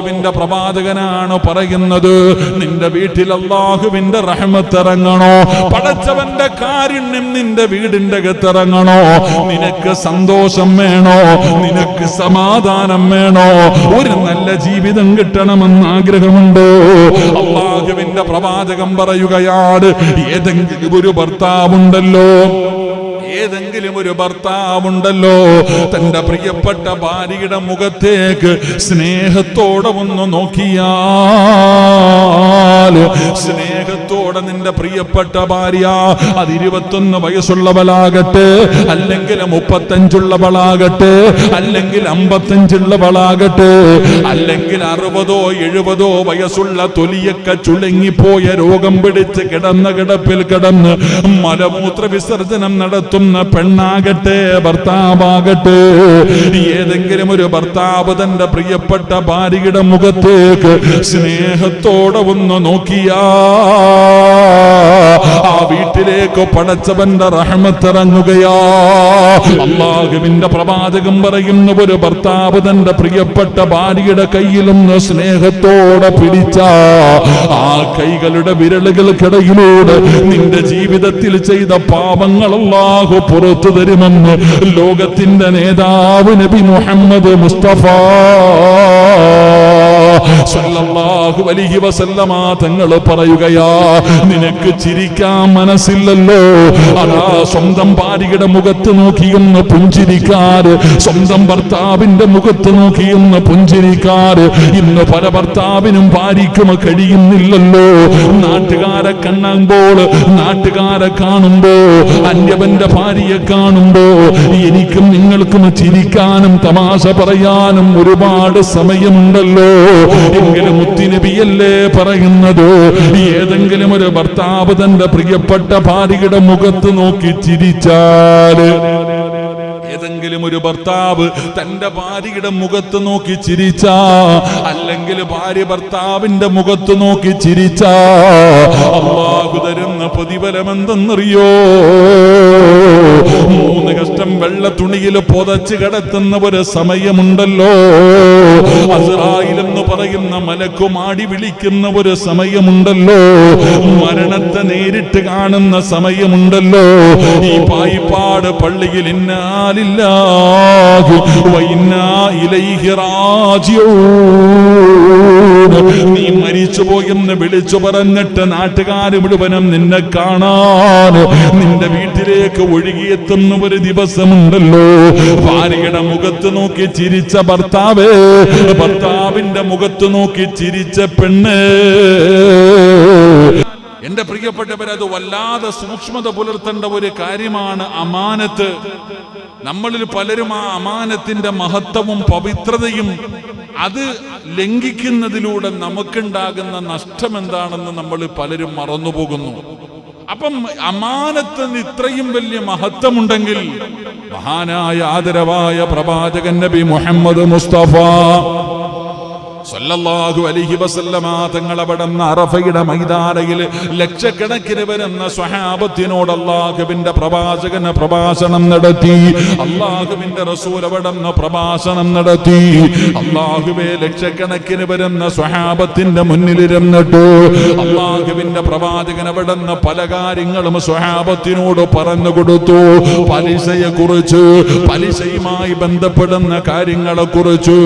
അല്ലാഹുവിന്റെ പ്രവാചകനാണ് പറയുന്നത്, നിന്റെ വീട്ടിൽ അല്ലാഹുവിന്റെ റഹ്മത്ത് ഇറങ്ങണോ, പടച്ചവന്റെ കാരുണ്യം നിന്റെ വീടിന്റെ അകത്തിറങ്ങണോ, നിനക്ക് സന്തോഷം വേണോ, നിനക്ക് സമാധാനം വേണോ, ഒരു നല്ല ജീവിതം കിട്ടണമെന്ന് ആഗ്രഹമുണ്ടോ? അല്ലാഹുവിന്റെ പ്രവാചകൻ പറയുകയാണ്, ഏതെങ്കിലും ഒരു ഭർത്താവുണ്ടല്ലോ തന്റെ പ്രിയപ്പെട്ട ഭാര്യയുടെ മുഖത്തേക്ക് സ്നേഹത്തോടെ ഒന്ന് നോക്കിയാൽ, സ്നേഹത്തോടെ നിന്റെ പ്രിയപ്പെട്ട ഭാര്യ, അത് 21 വയസ്സുള്ളവളാകട്ടെ, അല്ലെങ്കിൽ 35 അല്ലെങ്കിൽ 55 അല്ലെങ്കിൽ 60 വയസ്സുള്ള തൊലിയൊക്കെ ചുളുങ്ങിപ്പോയ രോഗം പിടിച്ച് കിടന്ന കിടപ്പിൽ കിടന്ന് മലമൂത്ര വിസർജനം നടത്തുന്ന പെണ്ണാകട്ടെ ഭർത്താവാകട്ടെ, ഏതെങ്കിലും ഒരു ഭർത്താവ് തന്റെ പ്രിയപ്പെട്ട ഭാര്യയുടെ മുഖത്തേക്ക് സ്നേഹത്തോടെ ഒന്ന് നോക്കിയാ ആ വീട്ടിലേക്ക് പടച്ചവന്റെ റഹ്മത്ത് ഇറങ്ങുകയാ. അല്ലാഹുവിന്റെ പ്രവാചകൻ പറയുന്ന, ഒരു ഭർത്താവ് തന്റെ പ്രിയപ്പെട്ട ഭാര്യയുടെ കയ്യിലൊന്ന് സ്നേഹത്തോടെ പിടിച്ച ആ കൈകളുടെ വിരലുകൾക്കിടയിലൂടെ നിന്റെ ജീവിതത്തിൽ ചെയ്ത പാപങ്ങൾ അല്ലാഹു പുറത്തു തരുമെന്ന് ലോകത്തിന്റെ നേതാവ് നബി മുഹമ്മദ് മുസ്തഫ സല്ലല്ലാഹു അലൈഹി വസല്ലമ തങ്ങൾ പറയുകയാ, നിനക്ക് ചിരിക്കാൻ മനസ്സില്ലല്ലോ, അതാ സ്വന്തം ഭാര്യയുടെ മുഖത്ത് നോക്കിയെന്ന് പുഞ്ചിരിക്കാറ്, സ്വന്തം ഭർത്താവിന്റെ മുഖത്ത് നോക്കിയെന്ന് പുഞ്ചിരിക്കാറ് ഇന്ന് പല ഭർത്താവിനും ഭാര്യയ്ക്കും കഴിയുന്നില്ലല്ലോ. നാട്ടുകാരെ കാണുമ്പോ അന്യവന്റെ ഭാര്യയെ കാണുമ്പോ എനിക്കും നിങ്ങൾക്കും ചിരിക്കാനും തമാശ പറയാനും ഒരുപാട് സമയമുണ്ടല്ലോ. എങ്കിലും മുത്തുനബിയല്ലേ പറയുന്നത്, ഏതെങ്കിലും ഒരു ഭർത്താവ് തന്റെ പ്രിയപ്പെട്ട ഭാര്യയുടെ മുഖത്ത് നോക്കി ചിരിച്ചാല്, ഏതെങ്കിലും ഒരു ഭർത്താവ് തന്റെ ഭാര്യയുടെ മുഖത്ത് നോക്കി ചിരിച്ചാ, അല്ലെങ്കിൽ ഭാര്യ ഭർത്താവിന്റെ മുഖത്ത് നോക്കി ചിരിച്ചാ, അല്ലാഹു തരുന്ന പ്രതിഫലം എന്തെന്നറിയോ? 3 കഷ്ടം വെള്ള തുണിയിൽ പൊതച്ച് കിടത്തുന്ന ഒരു സമയമുണ്ടല്ലോ, അസ്റായിൽ എന്ന് പറയുന്ന മലക്കുമാടി വിളിക്കുന്ന ഒരു സമയമുണ്ടല്ലോ, മരണത്തെ നേരിട്ട് കാണുന്ന സമയമുണ്ടല്ലോ. ഈ പായിപ്പാട് പള്ളിയിൽ ഇന്നാലില്ലാഹി വഇന്നാ ഇലൈഹി റാജിഊൻ, നീ മരിച്ചുപോയെന്ന് വിളിച്ചു പറഞ്ഞിട്ട് നാട്ടുകാർ മുഴുവനും നിന്നെ കാണാൻ നിന്റെ വീട്ടിലേക്ക് ഒഴുകിയെത്തുന്ന ഒരു ദിവസമുണ്ടല്ലോ. ഭാര്യയുടെ മുഖത്ത് നോക്കി ചിരിച്ച ഭർത്താവേ, ഭർത്താവിന്റെ മുഖത്ത് നോക്കി ചിരിച്ച പെണ്ണ്. എന്റെ പ്രിയപ്പെട്ടവരെ, അത് വല്ലാതെ സൂക്ഷ്മത പുലർത്തേണ്ട ഒരു കാര്യമാണ് അമാനത്ത്. നമ്മളിൽ പലരും ആ അമാനത്തിന്റെ മഹത്വവും പവിത്രതയും അത് ലംഘിക്കുന്നതിലൂടെ നമുക്കുണ്ടാകുന്ന നഷ്ടം എന്താണെന്ന് നമ്മൾ പലരും മറന്നുപോകുന്നു. അപ്പം അമാനത്തിന് ഇത്രയും വലിയ മഹത്വമുണ്ടെങ്കിൽ മഹാനായ ആദരവായ പ്രവാചകൻ നബി മുഹമ്മദ് മുസ്തഫ സല്ലല്ലാഹു അലൈഹി വസല്ലമ തങ്ങൾ അവിടുന്ന് അറഫയുടെ മൈതാനയിൽ ലക്ഷക്കണക്കിന് വരുന്ന സ്വഹാബത്തിനോട് അല്ലാഹുവിന്റെ പ്രവാചകന് പ്രഭാഷണം നടത്തി. അല്ലാഹുവിന്റെ റസൂൽ അവിടുന്ന് പ്രഭാഷണം നടത്തി. അല്ലാഹുവേ, ലക്ഷക്കണക്കിന് വരുന്ന സ്വഹാബത്തിന്റെ മുന്നിലിരുന്നിട്ട് അല്ലാഹുവിന്റെ പ്രവാചകൻ അവിടുന്ന് പല കാര്യങ്ങളും സ്വഹാബത്തിനോട് പറഞ്ഞു കൊടുത്തു. പലിശയെ കുറിച്ച്, പലിശയുമായി ബന്ധപ്പെടുന്ന കാര്യങ്ങളെ കുറിച്ച്,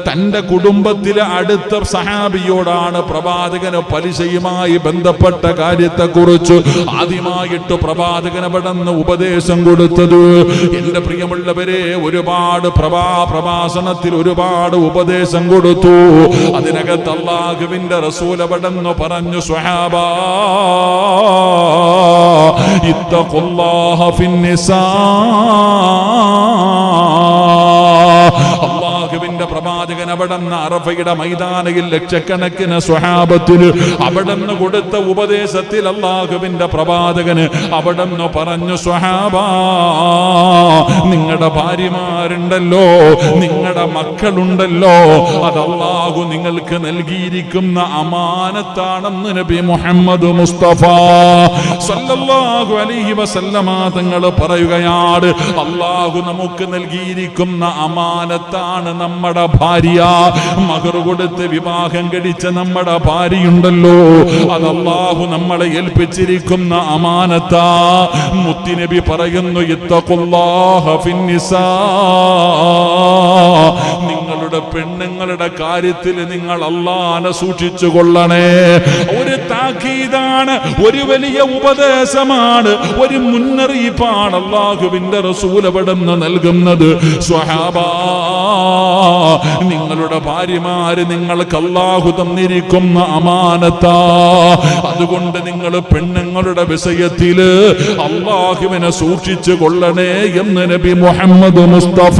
തന്റെ കുടുംബത്തിലെ അടുത്ത സഹാബിയോടാണ് പ്രവാചകന് പലിശയുമായി ബന്ധപ്പെട്ട കാര്യത്തെക്കുറിച്ച് ആദ്യമായിട്ട് പ്രവാചകൻ അവിടുന്ന് ഉപദേശം കൊടുത്തത്. എന്റെ പ്രിയമുള്ളവരെ, ഒരുപാട് പ്രഭാഷണത്തിൽ ഒരുപാട് ഉപദേശം കൊടുത്തു. അതിനകത്ത് അല്ലാഹുവിന്റെ റസൂൽ അവിടുന്ന് പറഞ്ഞു, സ്വഹാബാ ഇത്തഖുല്ലാഹ ഫിന്നിസാ, അല്ലാഹുവിന്റെ പ്രവാചകൻ അവിടുന്ന് അറഫയുടെ മൈതാനയിൽ ലക്ഷക്കണക്കിന് സ്വഹാബത്തിന് അവിടുന്ന് കൊടുത്ത ഉപദേശത്തിൽ അല്ലാഹുവിന്റെ പ്രവാചകന് അവിടുന്ന് പറഞ്ഞു, സ്വഹാബാ, നിങ്ങളുടെ ഭാര്യമാരുണ്ടല്ലോ, നിങ്ങളുടെ മക്കളുണ്ടല്ലോ, അത് അല്ലാഹു നിങ്ങൾക്ക് നൽകിയിരിക്കുന്ന അമാനത്താണെന്ന് നബി മുഹമ്മദ് മുസ്തഫ സല്ലല്ലാഹു അലൈഹി വസല്ലമ തങ്ങൾ പറയുകയാണ്. അല്ലാഹു നമുക്ക് നൽകിയിരിക്കുന്ന അമാനത്താണ് നമ്മുടെ നമ്മുടെ ഭാര്യ, മഹർ കൊടുത്ത് വിവാഹം കഴിച്ച നമ്മുടെ ഭാര്യയുണ്ടല്ലോ, അത് അല്ലാഹു നമ്മളെ ഏൽപ്പിച്ചിരിക്കുന്ന അമാനത്താ. മുത്തുനബി പറയുന്നു, ഇത്തഖുല്ലാഹ ഫിന്നിസാ, നിങ്ങളുടെ പെണ്ണുങ്ങളുടെ കാര്യത്തിൽ നിങ്ങൾ അല്ലാഹനെ സൂക്ഷിച്ചു കൊള്ളണേ. ഒരു താക്കീതാണ്, ഒരു വലിയ ഉപദേശമാണ്, ഒരു മുന്നറിയിപ്പാണ് അല്ലാഹുവിന്റെ റസൂൽ അവിടുന്ന് നൽകുന്നത്. സ്വഹാബാ, നിങ്ങളുടെ ഭാര്യമാര് നിങ്ങൾക്ക് അല്ലാഹു തന്നിരിക്കുന്ന അമാനത്താ. അതുകൊണ്ട് നിങ്ങൾ പെണ്ണുങ്ങളുടെ വിഷയത്തില് അല്ലാഹുവിനെ സൂക്ഷിച്ചു കൊള്ളണേ എന്ന് നബി മുഹമ്മദ് മുസ്തഫ,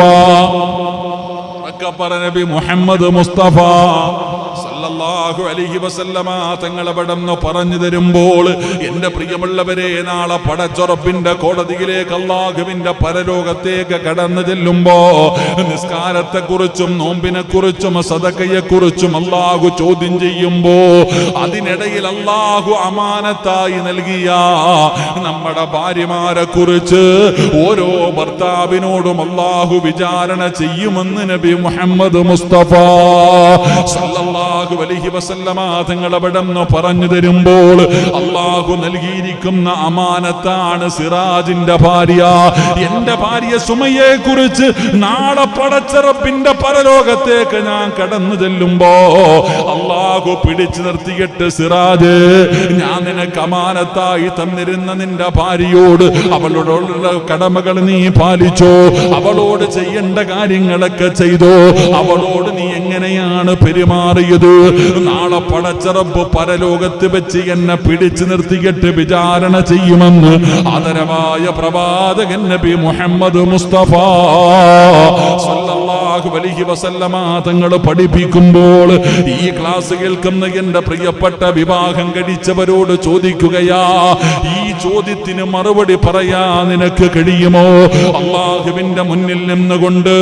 നബി മുഹമ്മദ് മുസ്തഫ സല്ലല്ലാഹു അലൈഹി വസല്ലമ തങ്ങൾ അവിടുന്ന് പറഞ്ഞു തരുമ്പോൾ, എന്റെ പ്രിയമുള്ളവരെ, നാളെ പടച്ചുറപ്പിന്റെ കോടതിയിലേക്ക് അല്ലാഹുവിന്റെ പരലോകത്തേക്ക് കടന്നു ചെല്ലുമ്പോ നിസ്കാരത്തെ കുറിച്ചും നോമ്പിനെ കുറിച്ചും സദഖയെ കുറിച്ചും അല്ലാഹു ചോദ്യം ചെയ്യുമ്പോ, അതിനിടയിൽ അല്ലാഹു അമാനത്തായി നൽകിയ നമ്മുടെ ഭാര്യമാരെ കുറിച്ച് ഓരോ ഭർത്താവിനോടും അല്ലാഹു വിചാരണ ചെയ്യുമെന്ന് നബി മുഹമ്മദ് മുസ്തഫ സല്ലല്ലാഹു അലൈഹി വസല്ലമ തങ്ങൾ അവിടുന്ന് പറഞ്ഞു തരുമ്പോൾ, അല്ലാഹു നൽകിയിരിക്കുന്ന അമാനത്താണ് സിറാജിന്റെ ഭാര്യ. എന്റെ ഭാര്യ സുമയെ കുറിച്ച് നാളെ പടച്ച റബ്ബിന്റെ പരലോകത്തേക്ക് ഞാൻ കടന്നു ചെല്ലുമ്പോ അല്ലാഹു പിടിച്ചു നിർത്തിയിട്ട്, സിറാജ്, ഞാൻ നിനക്ക് അമാനത്തായി തന്നിരുന്ന നിന്റെ ഭാര്യയോട് അവളോടുള്ള കടമകൾ നീ പാലിച്ചോ, അവളോട് ചെയ്യേണ്ട കാര്യങ്ങളൊക്കെ ചെയ്തോ, അവളോട് നീ എങ്ങനെയാണ് പെരുമാറിയത്? നാളെ പടച്ച റബ്ബ് പരലോകത്ത് വെച്ച് എന്നെ പിടിച്ചു നിർത്തിയിട്ട് വിചാരണ ചെയ്യുമെന്ന് ആദരവായ പ്രവാചകൻ നബി മുഹമ്മദ് മുസ്തഫ സല്ലല്ലാഹു അലൈഹി വസല്ലമ തങ്ങൾ പഠിപ്പിക്കുമ്പോൾ, ഈ ക്ലാസ് കേൾക്കുന്ന എന്റെ പ്രിയപ്പെട്ട വിവാഹം കഴിച്ചവരോട് ചോദിക്കുകയാ, ഈ ചോദ്യത്തിന് മറുപടി പറയാ നിനക്ക് കഴിയുമോ? അല്ലാഹുവിന്റെ മുന്നിൽ നിന്നുകൊണ്ട്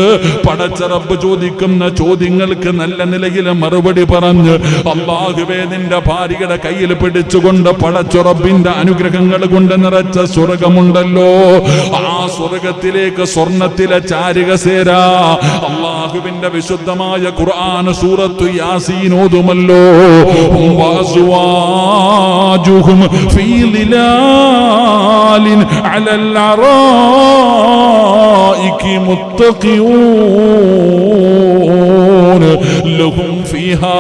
പടച്ച റബ്ബ് ചോദിക്കുന്ന ചോദ്യങ്ങൾക്ക് നല്ല നിലയിൽ മറുപടി പറഞ്ഞ്, അല്ലാഹുവേ, നിന്റെ ഭാര്യയുടെ കയ്യിൽ പിടിച്ചുകൊണ്ട് പടച്ച റബ്ബിന്റെ അനുഗ്രഹങ്ങൾ കൊണ്ട് നിറച്ച സ്വർഗമുണ്ടല്ലോ, ആ സ്വർഗത്തിലേക്ക് സ്വർണത്തിലെ ചാരിക സേരാ അല്ലാഹുവിന്റെ വിശുദ്ധമായ ഖുർആൻ സൂറത്തു യാസീൻ ഓതുമല്ലോ, വഅസ്വാജുഹും ഫീ ളിലാലിൻ അലൽ അറായികി മുത്തഖിഊൻ ലഹും ഫീഹാ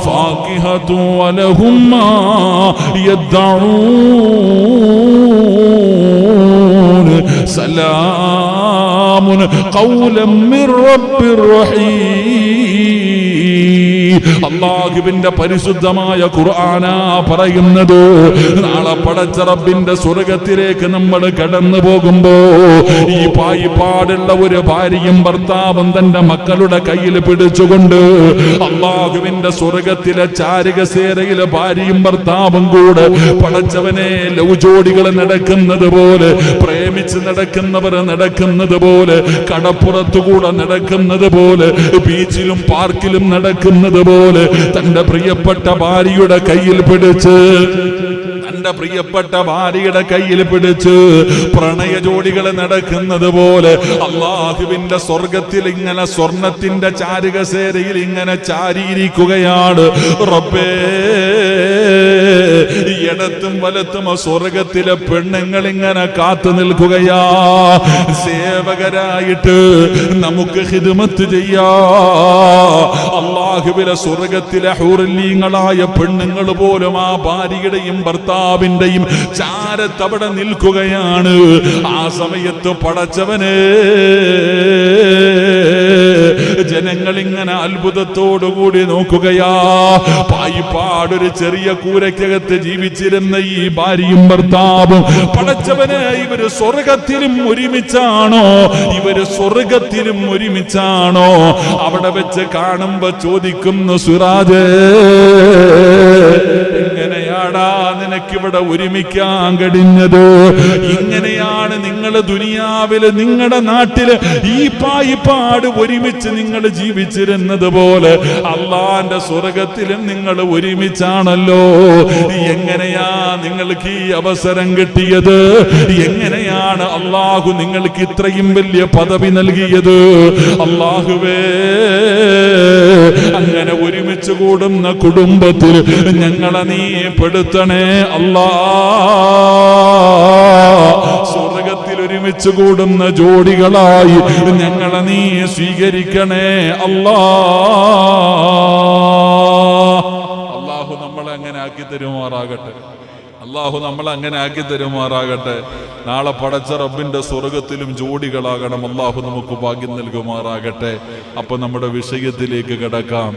ഫാകിഹതു വലഹും മാ യദ്ദഊൻ സലാമുൻ ഖൗലൻ മിർ റബ്ബിർ റഹീം. അല്ലാഹുവിന്റെ പരിശുദ്ധമായ ഖുർആനാ പറയുന്നത്, നാളെ പടച്ച റബ്ബിന്റെ സ്വർഗത്തിലേക്ക് നമ്മൾ കടന്നു പോകുമ്പോ ഈ പായിപ്പാടുള്ള ഒരു ഭാര്യയും ഭർത്താവും തന്റെ മക്കളുടെ കയ്യിൽ പിടിച്ചുകൊണ്ട് അല്ലാഹുവിന്റെ സ്വർഗത്തിലെ ചാരികസേരയിലെ ഭാര്യയും ഭർത്താവും കൂടെ പടച്ചവനെ ലവ് ജോഡികൾ നടക്കുന്നത് പോലെ, പ്രേമിച്ച് നടക്കുന്നവർ നടക്കുന്നത് പോലെ, കടപ്പുറത്തുകൂടെ നടക്കുന്നത് പോലെ, ബീച്ചിലും പാർക്കിലും നടക്കുന്നത് പോലെ തന്റെ പ്രിയപ്പെട്ട ഭാര്യയുടെ കയ്യിൽ പിടിച്ച്, തന്റെ പ്രിയപ്പെട്ട ഭാര്യയുടെ കയ്യിൽ പിടിച്ച് പ്രണയ ജോഡികൾ നടക്കുന്നത് പോലെ അല്ലാഹുവിന്റെ സ്വർഗത്തിൽ ഇങ്ങനെ സ്വർണത്തിന്റെ ചാരുകസേരയിൽ ഇങ്ങനെ ചാരിയിരിക്കുകയാണ്. റബ്ബേ, ഇടത്തും വലത്തും സ്വർഗത്തിലെ പെണ്ണുങ്ങൾ ഇങ്ങനെ കാത്തു നിൽക്കുകയാ, സേവകരായിട്ട് നമുക്ക് ഖിദ്മത്ത് ചെയ്യാ. അല്ലാഹുവിലെ സ്വർഗത്തിലെ ഹൂറില്ലീങ്ങളായ പെണ്ണുങ്ങൾ പോലും ആ ഭാര്യയുടെയും ഭർത്താവിന്റെയും ചാരത്തവിടെ നിൽക്കുകയാണ്. ആ സമയത്ത് പടച്ചവനെ, ജനങ്ങൾ ഇങ്ങനെ അത്ഭുതത്തോടുകൂടി നോക്കുകയാ. പായിപ്പാടൊരു ചെറിയ കൂരയ്ക്കകത്ത് ജീവിച്ചിരുന്ന ഈ ഭാര്യയും ഭർത്താവും പടച്ചവനെ, ഇവര് സ്വർഗത്തിലും ഒരുമിച്ചാണോ? ഇവര് സ്വർഗത്തിലും ഒരുമിച്ചാണോ? അവിടെ വെച്ച് കാണുമ്പോ ചോദിക്കുന്നു, സുരാജ്, എങ്ങനെയാണ് എങ്ങനെയാടാ നിനക്കിവിടെ ഒരുമിക്കാൻ കഴിഞ്ഞത്? ഇങ്ങനെയാണ് നിങ്ങൾ ദുനിയാവില് നിങ്ങളുടെ നാട്ടില് ഈ പായിപ്പാട് ഒരുമിച്ച് നിങ്ങൾ ജീവിച്ചിരുന്നത് പോലെ അള്ളാന്റെ സ്വർഗത്തിലും നിങ്ങൾ ഒരുമിച്ചാണല്ലോ. എങ്ങനെയാ നിങ്ങൾക്ക് ഈ അവസരം കിട്ടിയത്? എങ്ങനെയാണ് അള്ളാഹു നിങ്ങൾക്ക് ഇത്രയും വലിയ പദവി നൽകിയത്? അള്ളാഹുവേ, അങ്ങനെ ഒരുമിച്ച് കൂടുന്ന കുടുംബത്തിൽ ഞങ്ങളെ നീ പെടുത്തണേ അല്ലാ. സ്വർഗത്തിൽ ഒരുമിച്ച് കൂടുന്ന ജോഡികളായി ഞങ്ങളെ നീ സ്വീകരിക്കണേ അല്ലാ. അള്ളാഹു നമ്മളെ അങ്ങനെ ആക്കി തരുമാറാകട്ടെ. അള്ളാഹു നമ്മളെ അങ്ങനെ ആക്കി തരുമാറാകട്ടെ. നാളെ പടച്ച റബ്ബിന്റെ സ്വർഗത്തിലും ജോഡികളാകണം. അള്ളാഹു നമുക്ക് ഭാഗ്യം നൽകുമാറാകട്ടെ. അപ്പൊ നമ്മുടെ വിഷയത്തിലേക്ക് കടക്കാം.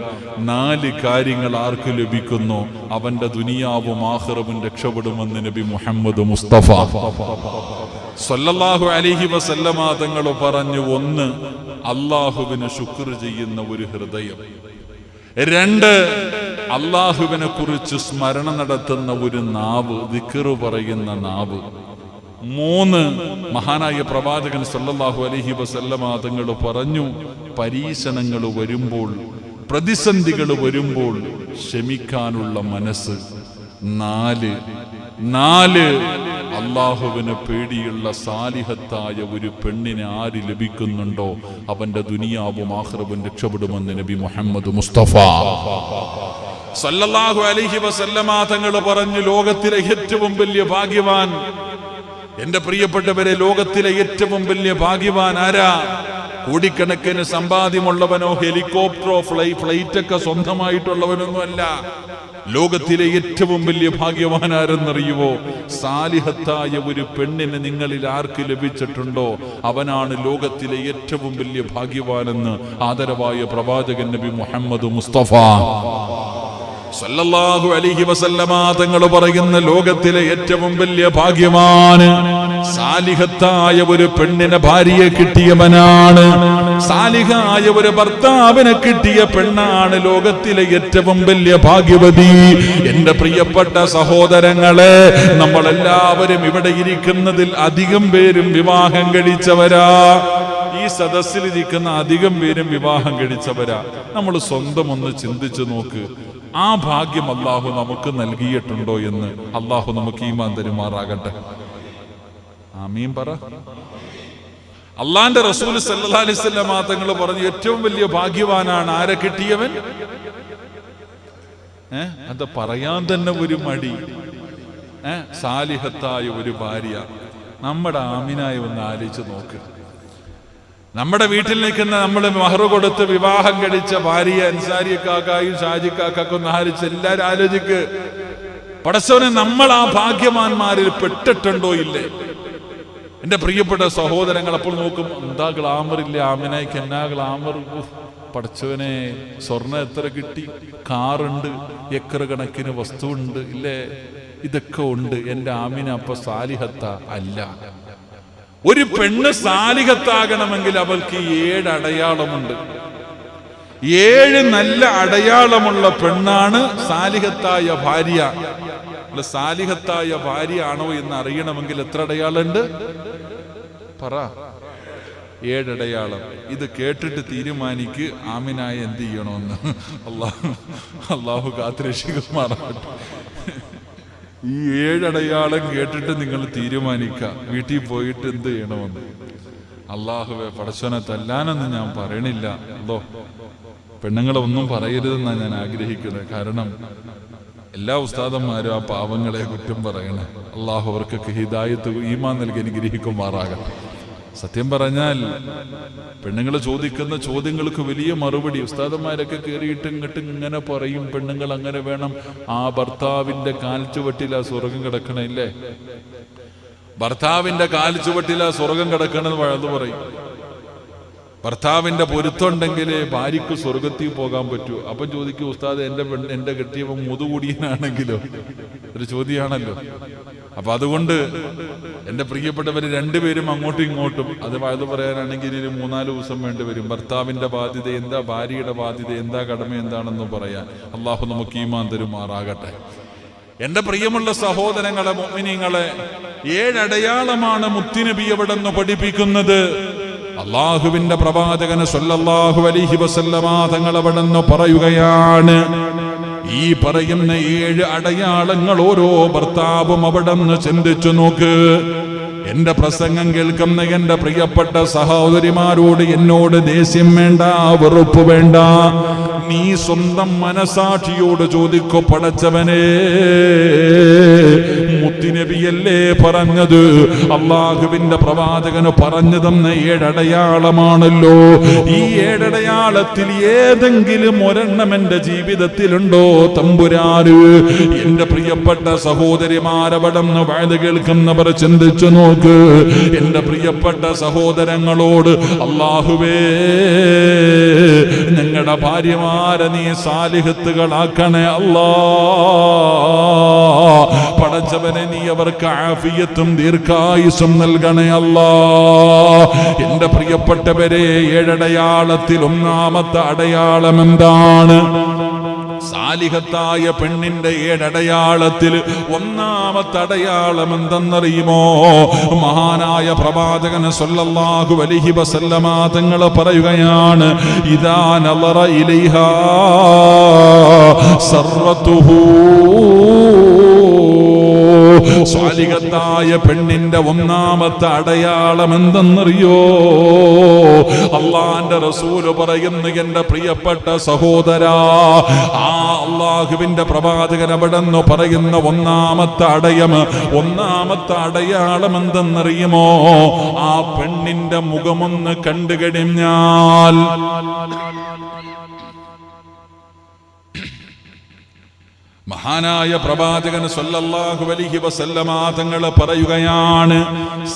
4 കാര്യങ്ങൾ ആർക്ക് ലഭിക്കുന്നു അവന്റെ ദുനിയാവും ആഖിറവും രക്ഷപ്പെടുമെന്ന് നബി മുഹമ്മദ് മുസ്തഫ സല്ലല്ലാഹു അലൈഹി വസല്ലമ തങ്ങൾ പറഞ്ഞു. 1, അള്ളാഹുവിന് ശുക്ർ ചെയ്യുന്ന ഒരു ഹൃദയം. 2, അള്ളാഹുവിനെ കുറിച്ച് സ്മരണ നടത്തുന്ന ഒരു നാവ്, ദിക്ർ പറയുന്ന നാവ്. 3, മഹാനായ പ്രവാചകൻ സല്ലല്ലാഹു അലൈഹി വസല്ലമ തങ്ങൾ പറഞ്ഞു, പരീക്ഷണങ്ങൾ വരുമ്പോൾ, പ്രതിസന്ധികൾ വരുമ്പോൾ ക്ഷമിക്കാനുള്ള മനസ്സ്. 4, അള്ളാഹുവിന് പേടിയുള്ള സാലിഹത്തായ ഒരു പെണ്ണിനെ ആര് ലഭിക്കുന്നുണ്ടോ അവന്റെ ദുനിയാവും ആഖിറവും രക്ഷപ്പെടുമെന്ന് നബി മുഹമ്മദ് മുസ്തഫ സല്ലല്ലാഹു അലൈഹി വസല്ലമ തങ്ങൾ പറഞ്ഞു, ലോകത്തിലെ ഏറ്റവും വലിയ ഭാഗ്യവാൻ, എന്റെ പ്രിയപ്പെട്ടവരെ, ലോകത്തിലെ ഏറ്റവും വലിയ ഭാഗ്യവാൻ ആരാ? കോടിക്കണക്കിന് സമ്പാദ്യമുള്ളവനോ ഹെലികോപ്റ്ററോ ഫ്ലൈറ്റൊക്കെ സ്വന്തമായിട്ടുള്ളവനൊന്നും അല്ല. ലോകത്തിലെ ഏറ്റവും വലിയ ഭാഗ്യവാൻ ആരെന്നറിയുവോ? സാലിഹത്തായ ഒരു പെണ്ണിന് നിങ്ങളിൽ ആർക്ക് ലഭിച്ചിട്ടുണ്ടോ അവനാണ് ലോകത്തിലെ ഏറ്റവും വലിയ ഭാഗ്യവാനെന്ന് ആദരവായ പ്രവാചകൻ നബി മുഹമ്മദ് മുസ്തഫ സല്ലല്ലാഹു അലൈഹി വസല്ലമ തങ്ങൾ പറയുന്ന, ലോകത്തിലെ ഏറ്റവും വലിയ ഭാഗ്യവാന് സാലിഹത്തായ ഒരു പെണ്ണിനെ ഭാര്യയെ കിട്ടിയവനാണ്. സാലിഹായ ഒരു ഭർത്താവിനെ കിട്ടിയ പെണ്ണാണ് ലോകത്തിലെ ഏറ്റവും വലിയ ഭാഗ്യവതി. എന്റെ പ്രിയപ്പെട്ട സഹോദരങ്ങളെ, നമ്മളെല്ലാവരും ഇവിടെ ഇരിക്കുന്നതിൽ അധികം പേരും വിവാഹം കഴിച്ചവരാ. ഈ സദസ്സിലിരിക്കുന്ന അധികം പേരും വിവാഹം കഴിച്ചവരാ. നമ്മൾ സ്വന്തം ഒന്ന് ചിന്തിച്ചു നോക്ക്. ആ ഭാഗ്യം അള്ളാഹു നമുക്ക് നൽകിയിട്ടുണ്ടോ എന്ന്. അള്ളാഹു നമുക്ക് ഈമാൻ തരുമാറാകട്ടെ. ആമീൻ പറ. അള്ളാന്റെ റസൂൽ സല്ലല്ലാഹു അലൈഹി വസല്ലം തങ്ങൾ പറഞ്ഞു, ഏറ്റവും വലിയ ഭാഗ്യവാനാണ് ആരെ കിട്ടിയവൻ. അത് പറയാൻ തന്നെ ഒരു മടി. സാലിഹത്തായ ഒരു ഭാര്യ. നമ്മുടെ ആമിനായി ഒന്ന് ആലോചിച്ച് നോക്ക്. നമ്മുടെ വീട്ടിൽ നിൽക്കുന്ന നമ്മൾ മഹർ കൊടുത്ത് വിവാഹം കഴിച്ച ഭാര്യ അൻസാരിക്കാക്കായും ഷാജിക്കാക്കും ഒന്ന് ആലോചിച്ച് എല്ലാരും ആലോചിക്ക്. പടച്ചവനെ, നമ്മൾ ആ ഭാഗ്യവാന്മാരിൽ പെട്ടിട്ടുണ്ടോ ഇല്ലേ? എന്റെ പ്രിയപ്പെട്ട സഹോദരങ്ങൾ, അപ്പോൾ നോക്കും, എന്താ ഗ്ലാമർ ഇല്ലേ ആമിനായിക്ക്, എന്നാ ഗ്ലാമർ. പടച്ചവനെ, സ്വർണ്ണം എത്ര കിട്ടി, കാറുണ്ട്, ഏക്കർ കണക്കിന് വസ്തുവുണ്ട് ഇല്ലേ, ഇതൊക്കെ ഉണ്ട്. എന്റെ ആമിന അപ്പൊ സാലിഹത്ത അല്ല. ഒരു പെണ്ണ് സാലിഹത്താകണമെങ്കിൽ അവൾക്ക് 7 അടയാളമുണ്ട്. 7 നല്ല അടയാളമുള്ള പെണ്ണാണ് സാലിഹത്തായ ഭാര്യ. സാലിഹത്തായ ഭാര്യ ആണോ എന്ന് അറിയണമെങ്കിൽ എത്ര അടയാളുണ്ട് പറ? 7 അടയാളം. ഇത് കേട്ടിട്ട് തീരുമാനിക്ക് ആമിനായ എന്ത് ചെയ്യണമെന്ന്. അള്ളാഹു കാത്തുരക്ഷിക്കുമാറാകട്ടെ. ഈ 7 അടയാളം കേട്ടിട്ട് നിങ്ങൾ തീരുമാനിക്കുക വീട്ടിൽ പോയിട്ട് എന്ത് ചെയ്യണമെന്ന്. അള്ളാഹുവെ, പടച്ചോനെ തല്ലാനൊന്നും ഞാൻ പറയണില്ല. അല്ലോ, പെണ്ണുങ്ങളെ ഒന്നും പറയരുതെന്നാണ് ഞാൻ ആഗ്രഹിക്കുന്നത്. കാരണം എല്ലാ ഉസ്താദന്മാരും ആ പാവങ്ങളെ കുറ്റം പറയണം. അള്ളാഹു അവർക്കൊക്കെ ഹിദായത്ത് ഈമാൻ നൽകി അനുഗ്രഹിക്കുമാറാകട്ടെ. സത്യം പറഞ്ഞാൽ പെണ്ണുങ്ങൾ ചോദിക്കുന്ന ചോദ്യങ്ങൾക്ക് വലിയ മറുപടി ഉസ്താദന്മാരൊക്കെ കയറിയിട്ട് ഇങ്ങോട്ട് ഇങ്ങനെ പറയും, പെണ്ണുങ്ങൾ അങ്ങനെ വേണം. ആ ഭർത്താവിന്റെ കാൽച്ചുവട്ടിലാ സ്വർഗം കിടക്കണില്ലേ, ഭർത്താവിന്റെ കാൽച്ചുവട്ടിലാ സ്വർഗം കിടക്കണമെന്ന് വഴുതു പറയും. ഭർത്താവിന്റെ പൊരുത്തുണ്ടെങ്കിലേ ഭാര്യക്ക് സ്വർഗത്തിൽ പോകാൻ പറ്റൂ. അപ്പം ചോദിക്കും, ഉസ്താദ് എന്റെ കെട്ടിയവൻ മുതുകൂടിയനാണെങ്കിലോ? ഒരു ചോദ്യമാണല്ലോ. അപ്പൊ അതുകൊണ്ട് എന്റെ പ്രിയപ്പെട്ടവര് 2 പേരും അങ്ങോട്ടും ഇങ്ങോട്ടും അത് വഴുതു പറയാനാണെങ്കിൽ 3-4 ദിവസം വേണ്ടി വരും. ഭർത്താവിന്റെ ബാധ്യത എന്താ, ഭാര്യയുടെ ബാധ്യത എന്താ, കടമ എന്താണെന്ന് പറയാൻ. അള്ളാഹു നമുക്ക് ഈമാൻ തരുമാറാകട്ടെ. എന്റെ പ്രിയമുള്ള സഹോദരങ്ങളെ, മുഅ്മിനീങ്ങളെ, 7 അടയാളമാണ് മുത്തുനബി എവിടെന്ന് പഠിപ്പിക്കുന്നത്. അള്ളാഹുവിന്റെ പ്രവാചകൻ സല്ലല്ലാഹു അലൈഹി വസല്ലമ തങ്ങൾ അവിടെന്ന് പറയുകയാണ്, ഈ പറയുന്ന 7 അടയാളങ്ങൾ ഓരോ ഭർത്താവും അവിടെന്ന് ചിന്തിച്ചു നോക്ക്. എന്റെ പ്രസംഗം കേൾക്കുന്ന എന്റെ പ്രിയപ്പെട്ട സഹോദരിമാരോട് എന്നോട് ദേഷ്യം വേണ്ട, വെറുപ്പ് വേണ്ട. നീ സ്വന്തം മനസാക്ഷിയോട് ചോദിക്കോ, പടച്ചവനെ, മുത്തുനബിയല്ലേ പറഞ്ഞത്, അള്ളാഹുവിന്റെ പ്രവാചകന് പറഞ്ഞു തന്ന 7 അടയാളമാണല്ലോ. ഈ 7 അടയാളത്തിൽ ഏതെങ്കിലും ഒരെണ്ണം എന്റെ ജീവിതത്തിലുണ്ടോ തമ്പുരാന്? എന്റെ പ്രിയപ്പെട്ട സഹോദരിമാരവിടെന്ന് വയത് കേൾക്കുന്നവർ ചിന്തിച്ചു നോക്ക്. എന്റെ പ്രിയപ്പെട്ട സഹോദരങ്ങളോട്, അല്ലാഹുവേ, ഞങ്ങളുടെ ഭാര്യമാരെ നീ സാലിഹത്തുകളാക്കണേ അല്ലാ. പടച്ചവനെ, നീ അവർക്ക് ആഫിയത്തും ദീർഘായുസ്സും നൽകണേ അല്ലാ. എന്റെ പ്രിയപ്പെട്ടവരെ, 7 അടയാളത്തിൽ ഒന്നാമത്തെ അടയാളം എന്താണ്? സാലിഹത്തായ പെണ്ണിന്റെ 7 അടയാളത്തിൽ ഒന്നാമത്തെ അടയാളം എന്തെന്നറിയുമോ? മഹാനായ പ്രവാചകൻ സല്ലല്ലാഹു അലൈഹി വസല്ലമ തങ്ങൾ പറയുകയാണ്, ഇദാ നളറ ഇലൈഹാ സർറതുഹു. സാലിഹത്തായ പെണ്ണിന്റെ ഒന്നാമത്തെ അടയാളം എന്തെന്നറിയോ? അള്ളാന്റെ റസൂല് പറയുന്നു, എന്റെ പ്രിയപ്പെട്ട സഹോദരാ, ആ അള്ളാഹുവിന്റെ പ്രവാചകൻ അവിടെന്ന് പറയുന്ന ഒന്നാമത്തെ അടയാളം എന്തെന്നറിയുമോ? ആ പെണ്ണിന്റെ മുഖമൊന്ന് കണ്ടു കഴിഞ്ഞാൽ മഹാനായ പ്രവാചകൻ സല്ലല്ലാഹു അലൈഹി വസല്ലമ തങ്ങൾ പറയുകയാണ്,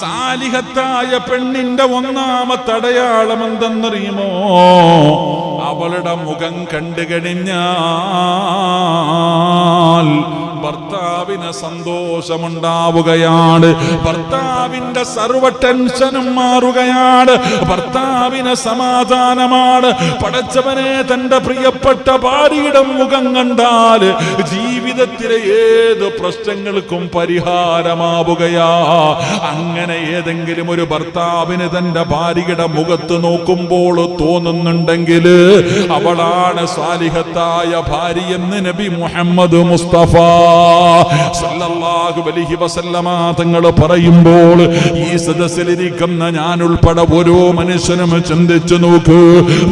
സാലിഹത്തായ പെണ്ണിന്റെ ഒന്നാമത്തെ അടയാളം എന്തെന്നറിയുമോ? അവളുടെ മുഖം കണ്ടു കഴിഞ്ഞാൽ ഭർത്താവിന് സന്തോഷമുണ്ടാവുകയാണ്, ഭർത്താവിന്റെ സർവ ടെൻഷനും മാറുകയാണ്, ഭർത്താവിന് സമാധാനമാണ്. പടച്ചവനെ, തന്റെ പ്രിയപ്പെട്ട ഭാര്യയുടെ മുഖം കണ്ടാൽ ജീവിതത്തിലെ ഏത് പ്രശ്നങ്ങൾക്കും പരിഹാരമാവുകയാ. അങ്ങനെ ഏതെങ്കിലും ഒരു ഭർത്താവിന് തന്റെ ഭാര്യയുടെ മുഖത്ത് നോക്കുമ്പോൾ തോന്നുന്നുണ്ടെങ്കിൽ അവളാണ് സാലിഹത്തായ ഭാര്യ എന്ന് നബി മുഹമ്മദ് മുസ്തഫ സല്ലല്ലാഹു അലൈഹി വസല്ലമ തങ്ങൾ പറയുമ്പോൾ ഈ സദസ്സിലിരിക്കുന്ന ഞാൻ ഉൾപ്പെടെ ഓരോ മനുഷ്യനും ചിന്തിച്ചു നോക്കൂ.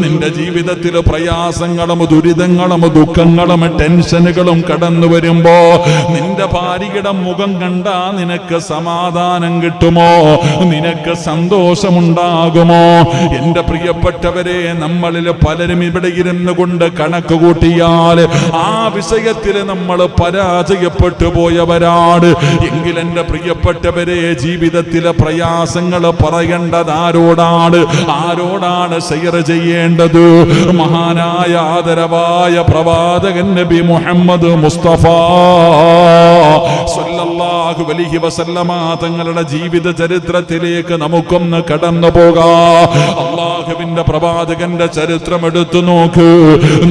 നിന്റെ ജീവിതത്തിൽ പ്രയാസങ്ങളും ദുരിതങ്ങളും ദുഃഖങ്ങളും ടെൻഷനുകളും കടന്നു വരുമ്പോ നിന്റെ ഭാര്യയുടെ മുഖം കണ്ടാ നിനക്ക് സമാധാനം കിട്ടുമോ? നിനക്ക് സന്തോഷമുണ്ടാകുമോ? എന്റെ പ്രിയപ്പെട്ടവരെ, നമ്മളിൽ പലരും ഇവിടെ ഇരുന്നു കൊണ്ട് കണക്ക് കൂട്ടിയാൽ ആ വിഷയത്തിൽ നമ്മൾ പരാജയപ്പെട്ടു പോയവരാണ്. എങ്കിൽ എന്റെ പ്രിയപ്പെട്ടവരെ, ജീവിതത്തിലെ പ്രയാസങ്ങൾ പറയേണ്ടത് ആരോടാണ് ഷെയർ ചെയ്യേണ്ടത്? മഹാനായ ആദരവായ പ്രവാചകൻ നബി മുഹമ്മദ് മുസ്തഫ സല്ലല്ലാഹു അലൈഹി വസല്ലമ തങ്ങളുടെ ജീവിത ചരിത്രത്തിലേക്ക് നമുക്കൊന്ന് കടന്നു പോകാം. അള്ളാഹുവിന്റെ പ്രവാചകന്റെ ചരിത്രം എടുത്തു നോക്ക്.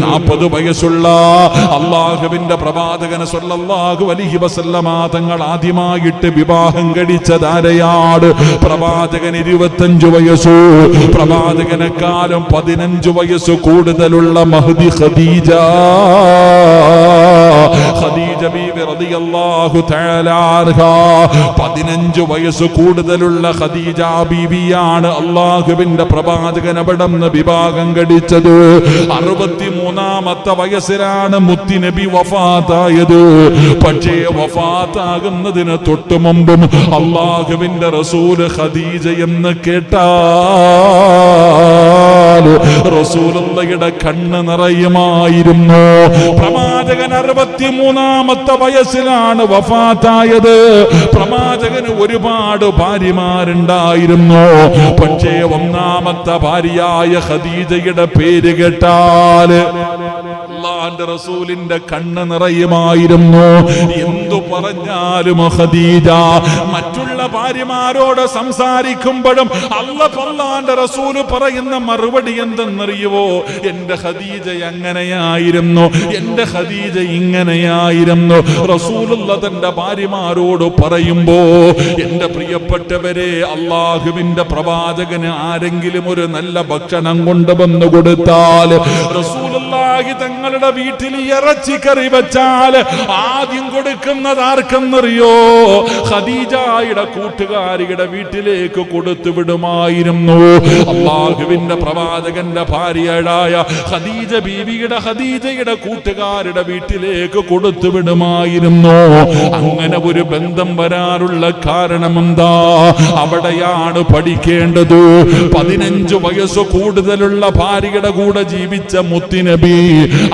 40 വയസ്സുള്ള അള്ളാഹുവിന്റെ പ്രവാചകൻ സല്ലല്ലാഹു അലൈഹി വസല്ലമ തങ്ങൾ ആദ്യമായിട്ട് വിവാഹം കഴിച്ചതാരെയാണ്? പ്രവാചകൻ 25 വയസ്സു, പ്രവാചകനെക്കാളും 15 വയസ്സ് കൂടുതലുള്ള മഹ്ദി ഖദീജ ബീവി റളിയല്ലാഹു തആല അൻഹാ. 15 വയസ്സ് കൂടുതലുള്ള ഖദീജ ബീവിയാണ് അള്ളാഹുവിന്റെ പ്രവാചകൻ അവിടുന്ന് വിവാഹം കഴിച്ചത്. 63-ാമത്തെ വയസ്സിലാണ് മുത്തുനബി വഫാത്തായത്. പക്ഷേ വഫാത്താകുന്നതിന് തൊട്ടു മുമ്പും അള്ളാഹുവിന്റെ റസൂൽ ഖദീജ എന്ന് കേട്ടാൽ റസൂലുള്ളാഹിയുടെ കണ്ണ് നിറയുമായിരുന്നു. പ്രവാചകൻ 63-ാമത്തെ വയസ്സിലാണ് വഫാത്തായത്. പ്രവാചകന് ഒരുപാട് ഭാര്യമാരുണ്ടായിരുന്നു. പക്ഷേ ഒന്നാമത്തെ ഭാര്യയായ ഖദീജയുടെ പേര് കേട്ടാൽ അല്ലാഹുവിന്റെ റസൂലിന്റെ കണ്ണ് നിറയുമായിരുന്നു. എന്തു പറഞ്ഞാലും ഖദീജ, മറ്റുള്ള നമ്മളുടെ ഭാര്യമാരോട് സംസാരിക്കുമ്പോഴും അല്ലാഹുവിന്റെ റസൂൽ പറയുന്ന മറുപടി എന്തെന്നറിയുവോ? എന്റെ ഖദീജ അങ്ങനെയായിരുന്നു, എന്റെ ഖദീജ ഇങ്ങനെയായിരുന്നു. റസൂലുള്ള തന്റെ ഭാര്യമാരോട് പറയുമ്പോ, എന്റെ പ്രിയപ്പെട്ടവരെ, അള്ളാഹുവിന്റെ പ്രവാചകന് ആരെങ്കിലും ഒരു നല്ല ഭക്ഷണം കൊണ്ടുവന്നു കൊടുത്താൽ, റസൂലുള്ളാഹി തങ്ങളുടെ വീട്ടിൽ ഇറച്ചിക്കറി വെച്ചാൽ ആദ്യം കൊടുക്കുന്നത് ആർക്കെന്നറിയോ? ഖദീജയുടെ കൂട്ടുകാരിയുടെ വീട്ടിലേക്ക് കൊടുത്തു വിടുമായിരുന്നു. അള്ളാഹുവിന്റെ പ്രവാചകന്റെ ഭാര്യയായ ഖദീജയുടെ കൂട്ടുകാരുടെ വീട്ടിലേക്ക് കൊടുത്തു വിടുമായിരുന്നു. അങ്ങനെ ഒരു ബന്ധം വരാനുള്ള കാരണം എന്താ? അവിടെയാണ് പഠിക്കേണ്ടത്. 15 വയസ്സ് കൂടുതലുള്ള ഭാര്യയുടെ കൂടെ ജീവിച്ച മുത്തുനബി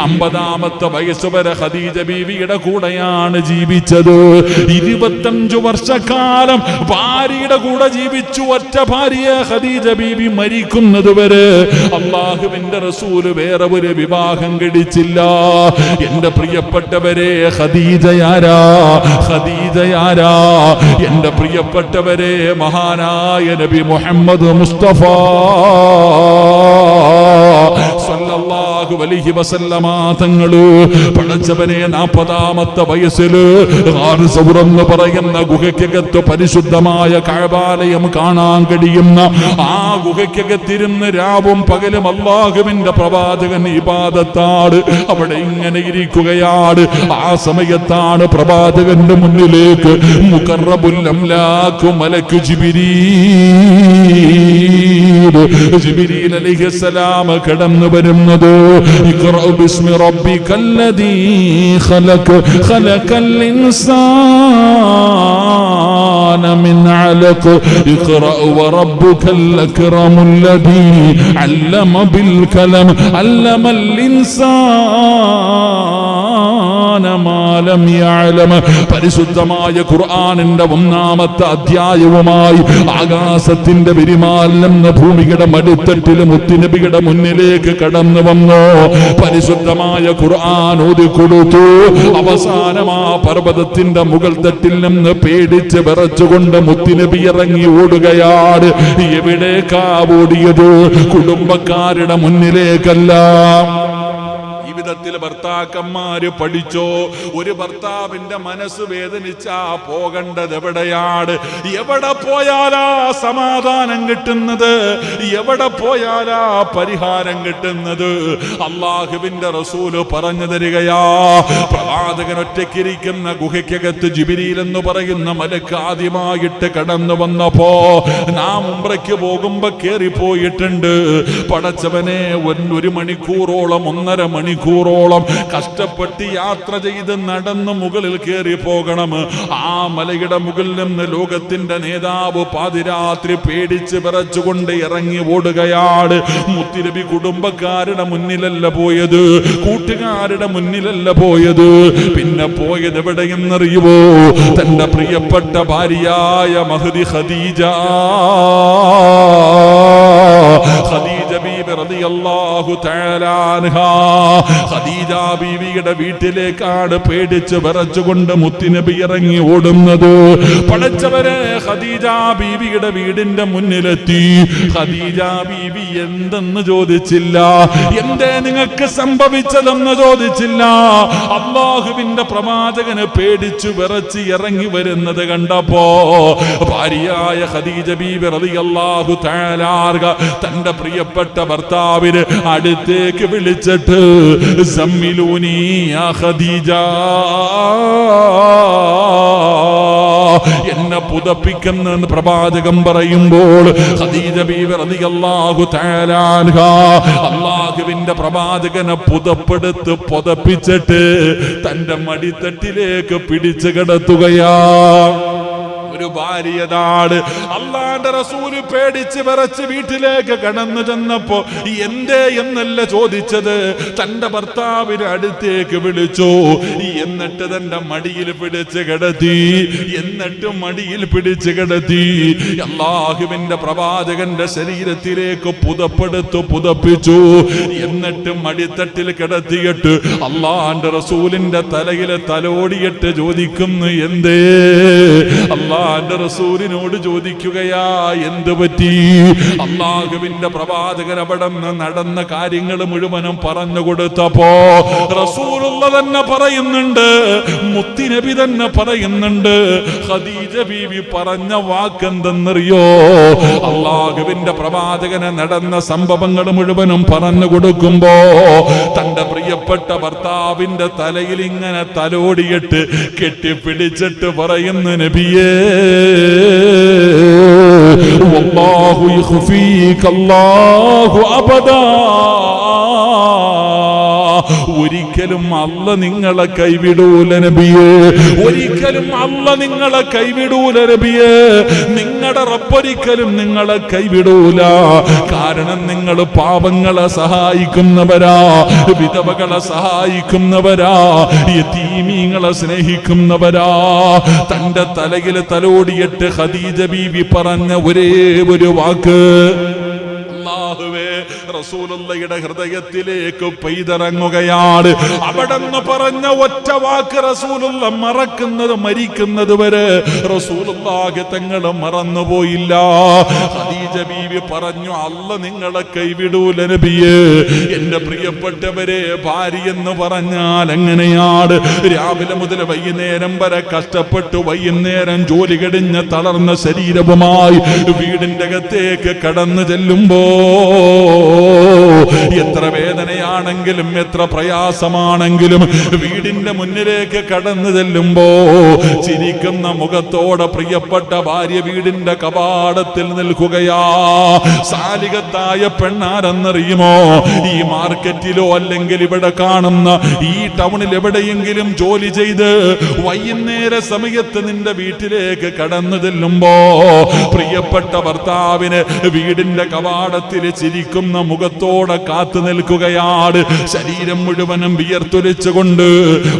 50ാമത്തെ വയസ്സ് വരെ ഖദീജ ബീവിയുടെ കൂടെയാണ് ജീവിച്ചത്. 25 വർഷക്കാലം ഭാര്യയുടെ കൂടെ ജീവിച്ചു. ഒറ്റ ഭാര്യയെ ഖദീജ ബീവി മരിക്കുന്നത് വരെ അല്ലാഹുവിന്റെ റസൂൽ വേറെ ഒരു വിവാഹം കഴിച്ചില്ല. എന്റെ പ്രിയപ്പെട്ടവരെ, ഖദീജയാരാ? ഖദീജയാരാ? എന്റെ പ്രിയപ്പെട്ടവരെ, മഹാനായ നബി മുഹമ്മദ് മുസ്തഫ സല്ലല്ലാഹു അലൈഹി വസല്ലമ തങ്ങള് പടച്ചവനെ 40ാമത്തെ വയസ്സിൽ ഗാർ സൗർ എന്ന് പറയുന്ന ഗുഹയ്ക്കകത്ത് പരിശുദ്ധമായ കഅബാലയം കാണാൻ കഴിയുന്ന ആ ഗുഹയ്ക്കകത്തിരുന്ന് രാവും പകലും അല്ലാഹുവിന്റെ പ്രവാചകൻ ഇബാദത്താണ്. അവിടെ ഇങ്ങനെ ഇരിക്കുകയാണ്. ആ സമയത്താണ് പ്രവാചകന്റെ മുന്നിലേക്ക് മുഖറബുൽ അംലാഖു മലക്ക് ജിബ്രീൽ അലൈഹിസ്സലാം കടന്നു വരുന്നത്. ഇഖ്റഅ ബിസ്മി റബ്ബികല്ലദീ ഖലഖ് ഖലഖൽ ഇൻസാന മിൻ അലഖ് ഇഖ്റഅ വറബ്ബുകൽ അക്റമുല്ലദീ അല്ലമ ബിൽ കലം അല്ലമൽ ഇൻസാന മാ ലം യഅലം. പരിശുദ്ധമായ ഖുർആനിന്റെ 1ാമത്തെ അധ്യായവുമായി ആകാശത്തിന്റെ വിരിമാലം ഭൂമിയുടെ മടിത്തട്ടിൽ മുത്തുനബിയുടെ മുന്നിലേക്ക് കടന്നു വന്നു. പരിശുദ്ധമായ ഖുർആൻ ഓതിക്കൊടുത്തു. അവസാനം ആ പർവ്വതത്തിന്റെ മുകൾ തട്ടിൽ നിന്ന് പേടിച്ച് വിറച്ചുകൊണ്ട് മുത്തുനബി ഇറങ്ങി ഓടുകയാണ്. എവിടേക്കാ ഓടിയത്? കുടുംബക്കാരുടെ മുന്നിലേക്കല്ല. ജീവിതത്തിൽ ഭർത്താക്കന്മാര് പഠിച്ചോ? ഒരു ഭർത്താവിന്റെ മനസ്സ് വേദനിച്ചാ പോകേണ്ടത് എവിടെയാണ്? എവിടെ പോയാലാ സമാധാനം കിട്ടുന്നത്? എവിടെ പോയാലാ പരിഹാരം കിട്ടുന്നത്? അള്ളാഹുവിന്റെ റസൂല് പറഞ്ഞു തരികയാ. പ്രവാചകൻ ഒറ്റയ്ക്കിരിക്കുന്ന ഗുഹയ്ക്കകത്ത് ജിബ്രീൽ എന്ന് പറയുന്ന മലക്ക് ആദ്യമായിട്ട് കടന്നു വന്നപ്പോ നാം ഉംറയ്ക്ക് പോകുമ്പോ കേറിപ്പോയിട്ടുണ്ട്. പടച്ചവനെ, 1 മണിക്കൂറോളം 1.5 മണിക്കൂറോളം കഷ്ടപ്പെട്ട് യാത്ര ചെയ്ത് നടന്ന് മുകളിൽ കയറി പോകണം. ആ മലയുടെ മുകളിൽ നിന്ന് ലോകത്തിന്റെ നേതാവ് പാതിരാത്രി പേടിച്ച് വിറച്ചുകൊണ്ട് ഇറങ്ങി ഓടുകയാണ്. മുത്തുനബി കുടുംബക്കാരുടെ മുന്നിലല്ല പോയത്, കൂട്ടുകാരുടെ മുന്നിലല്ല പോയത്. പിന്നെ പോയത് എവിടെയെന്നറിയുവോ? തന്റെ പ്രിയപ്പെട്ട ഭാര്യയായ മഹദി ഖദീജ ബീബി റളിയല്ലാഹു തആല അൻഹാ ഖദീജ ബീവിയുടെ വീട്ടിലേക്കാണ് പേടിച്ച് വിറച്ചുകൊണ്ട് മുത്തുനബി ഇറങ്ങി ഓടുന്നത്. പടച്ചവരെ, ഖദീജ ബീവിയുടെ വീടിന്റെ മുന്നിലെത്തി. ഖദീജ ബീവി എന്തെന്ന് ചോദിച്ചില്ല, എന്തേ നിങ്ങൾക്ക് സംഭവിച്ചതെന്ന് ചോദിച്ചില്ല. അല്ലാഹുവിന്റെ പ്രവാചകന് പേടിച്ചു വിറച്ച് ഇറങ്ങി വരുന്നത് കണ്ടപ്പോ ഭാര്യയായ ഖദീജ ബീവി റളിയല്ലാഹു തആല തന്റെ പ്രിയപ്പെട്ട ഭർത്താവിന് അടുത്തേക്ക് വിളിച്ചിട്ട് സമ്മിലൂനി യാ ഖദീജ, എന്നെ പുതപ്പിക്കുന്ന പ്രവാചകം പറയുമ്പോൾ ഖദീജ ബീവി റളിയല്ലാഹു തആല അൻഹാ അല്ലാഹുവിന്റെ പ്രവാചകനെ പുതപ്പിച്ചിട്ട് തന്റെ മടിത്തട്ടിലേക്ക് പിടിച്ചു കിടത്തുകയാ. ഒരു ഭാര്യതാണ്. അള്ളാന്റെ റസൂല് പേടിച്ച് വിറച്ച് വീട്ടിലേക്ക് കടന്നു ചെന്നപ്പോ എന്തേ എന്നല്ല ചോദിച്ചത്, തന്റെ ഭർത്താവിന് അടുത്തേക്ക് വിളിച്ചു. എന്നിട്ട് തന്റെ മടിയിൽ പിടിച്ച് കിടത്തി. അല്ലാഹുവിന്റെ പ്രവാചകന്റെ ശരീരത്തിലേക്ക് പുതപ്പിച്ചു. എന്നിട്ട് മടിത്തട്ടിൽ കിടത്തിയിട്ട് അള്ളാന്റെ റസൂലിന്റെ തലയിൽ തലോടിയിട്ട് ചോദിക്കുന്നു, എന്തേ? അല്ലാ അള്ളാന്റെ റസൂലിനോട് ചോദിക്കുകയാ, എന്ത് പറ്റി? അള്ളാഹുവിന്റെ പ്രവാചകൻ അവിടെ നടന്ന കാര്യങ്ങൾ മുഴുവനും പറഞ്ഞു കൊടുത്തപ്പോ റസൂലുള്ള തന്നെ പറയുന്നുണ്ട്, മുത്തുനബി തന്നെ പറയുന്നുണ്ട്, ഖദീജ ബീവി പറഞ്ഞ വാക്കെന്തെന്നറിയോ? അള്ളാഹുവിന്റെ പ്രവാചകന് നടന്ന സംഭവങ്ങൾ മുഴുവനും പറഞ്ഞു കൊടുക്കുമ്പോ തന്റെ പ്രിയപ്പെട്ട ഭർത്താവിന്റെ തലയിൽ ഇങ്ങനെ തലോടിയിട്ട് കെട്ടിപ്പിടിച്ചിട്ട് പറയുന്നു, നബിയേ വല്ലാഹു യഖ്ഫീക അല്ലാഹു അബദാ, ഒരിക്കലും അല്ല നിങ്ങളെ കൈവിടൂല നബിയേ, ഒരിക്കലും അല്ല നിങ്ങളെ കൈവിടൂല നബിയേ, നിങ്ങളുടെ റബ്ബൊരിക്കലും നിങ്ങളെ കൈവിടൂല. കാരണം നിങ്ങൾ പാവങ്ങളെ സഹായിക്കുന്നവരാ, വിധവകളെ സഹായിക്കുന്നവരാ, യതീമീങ്ങളെ സ്നേഹിക്കുന്നവരാ. തന്റെ തലയിൽ തലോടിയിട്ട് ഖദീജ ബീവി പറഞ്ഞ ഒരേ ഒരു വാക്ക്, അല്ലാഹുവേ, റസൂലുള്ളാഹിയുടെ ഹൃദയത്തിലേക്ക് പെയ്തിറങ്ങുകയാണ്. അവിടെന്ന് പറഞ്ഞ ഒറ്റ വാക്ക് റസൂലുള്ള മറക്കുന്നത് മരിക്കുന്നത് വരെ റസൂലുള്ളാഹി തങ്ങൾ മറന്നുപോയില്ല. ഖദീജ ബീവി പറഞ്ഞു, അല്ല നിങ്ങളെ കൈവിടൂല നബിയേ. എന്റെ പ്രിയപ്പെട്ടവരെ, ഭാര്യ എന്ന് പറഞ്ഞാൽ എങ്ങനെയാണ്? രാവിലെ മുതൽ വൈകുന്നേരം വരെ കഷ്ടപ്പെട്ട് വൈകുന്നേരം ജോലി കഴിഞ്ഞ് തളർന്ന ശരീരവുമായി വീടിന്റെ അകത്തേക്ക് കടന്നു ചെല്ലുമ്പോ എത്ര വേദനയാണെങ്കിലും എത്ര പ്രയാസമാണെങ്കിലും വീടിന്റെ മുന്നിലേക്ക് കടന്നു ചെല്ലുമ്പോ ചിരിക്കുന്ന മുഖത്തോടെ പ്രിയപ്പെട്ട ഭാര്യ വീടിന്റെ കവാടത്തിൽ നിൽക്കുകയാ. സാലികത്തായ പെണ്ണാരെന്നറിയുമോ? ഈ മാർക്കറ്റിലോ അല്ലെങ്കിൽ ഇവിടെ കാണുന്ന ഈ ടൗണിൽ എവിടെയെങ്കിലും ജോലി ചെയ്ത് വൈകുന്നേര സമയത്ത് നിന്റെ വീട്ടിലേക്ക് കടന്നു ചെല്ലുമ്പോ പ്രിയപ്പെട്ട ഭർത്താവിന് വീടിന്റെ കവാടത്തിൽ ചിരിക്കുന്ന മുഖത്തോടെ കാത്തു നിൽക്കുകയാണ്. ശരീരം മുഴുവനും വിയർത്തൊലിച്ചുകൊണ്ട്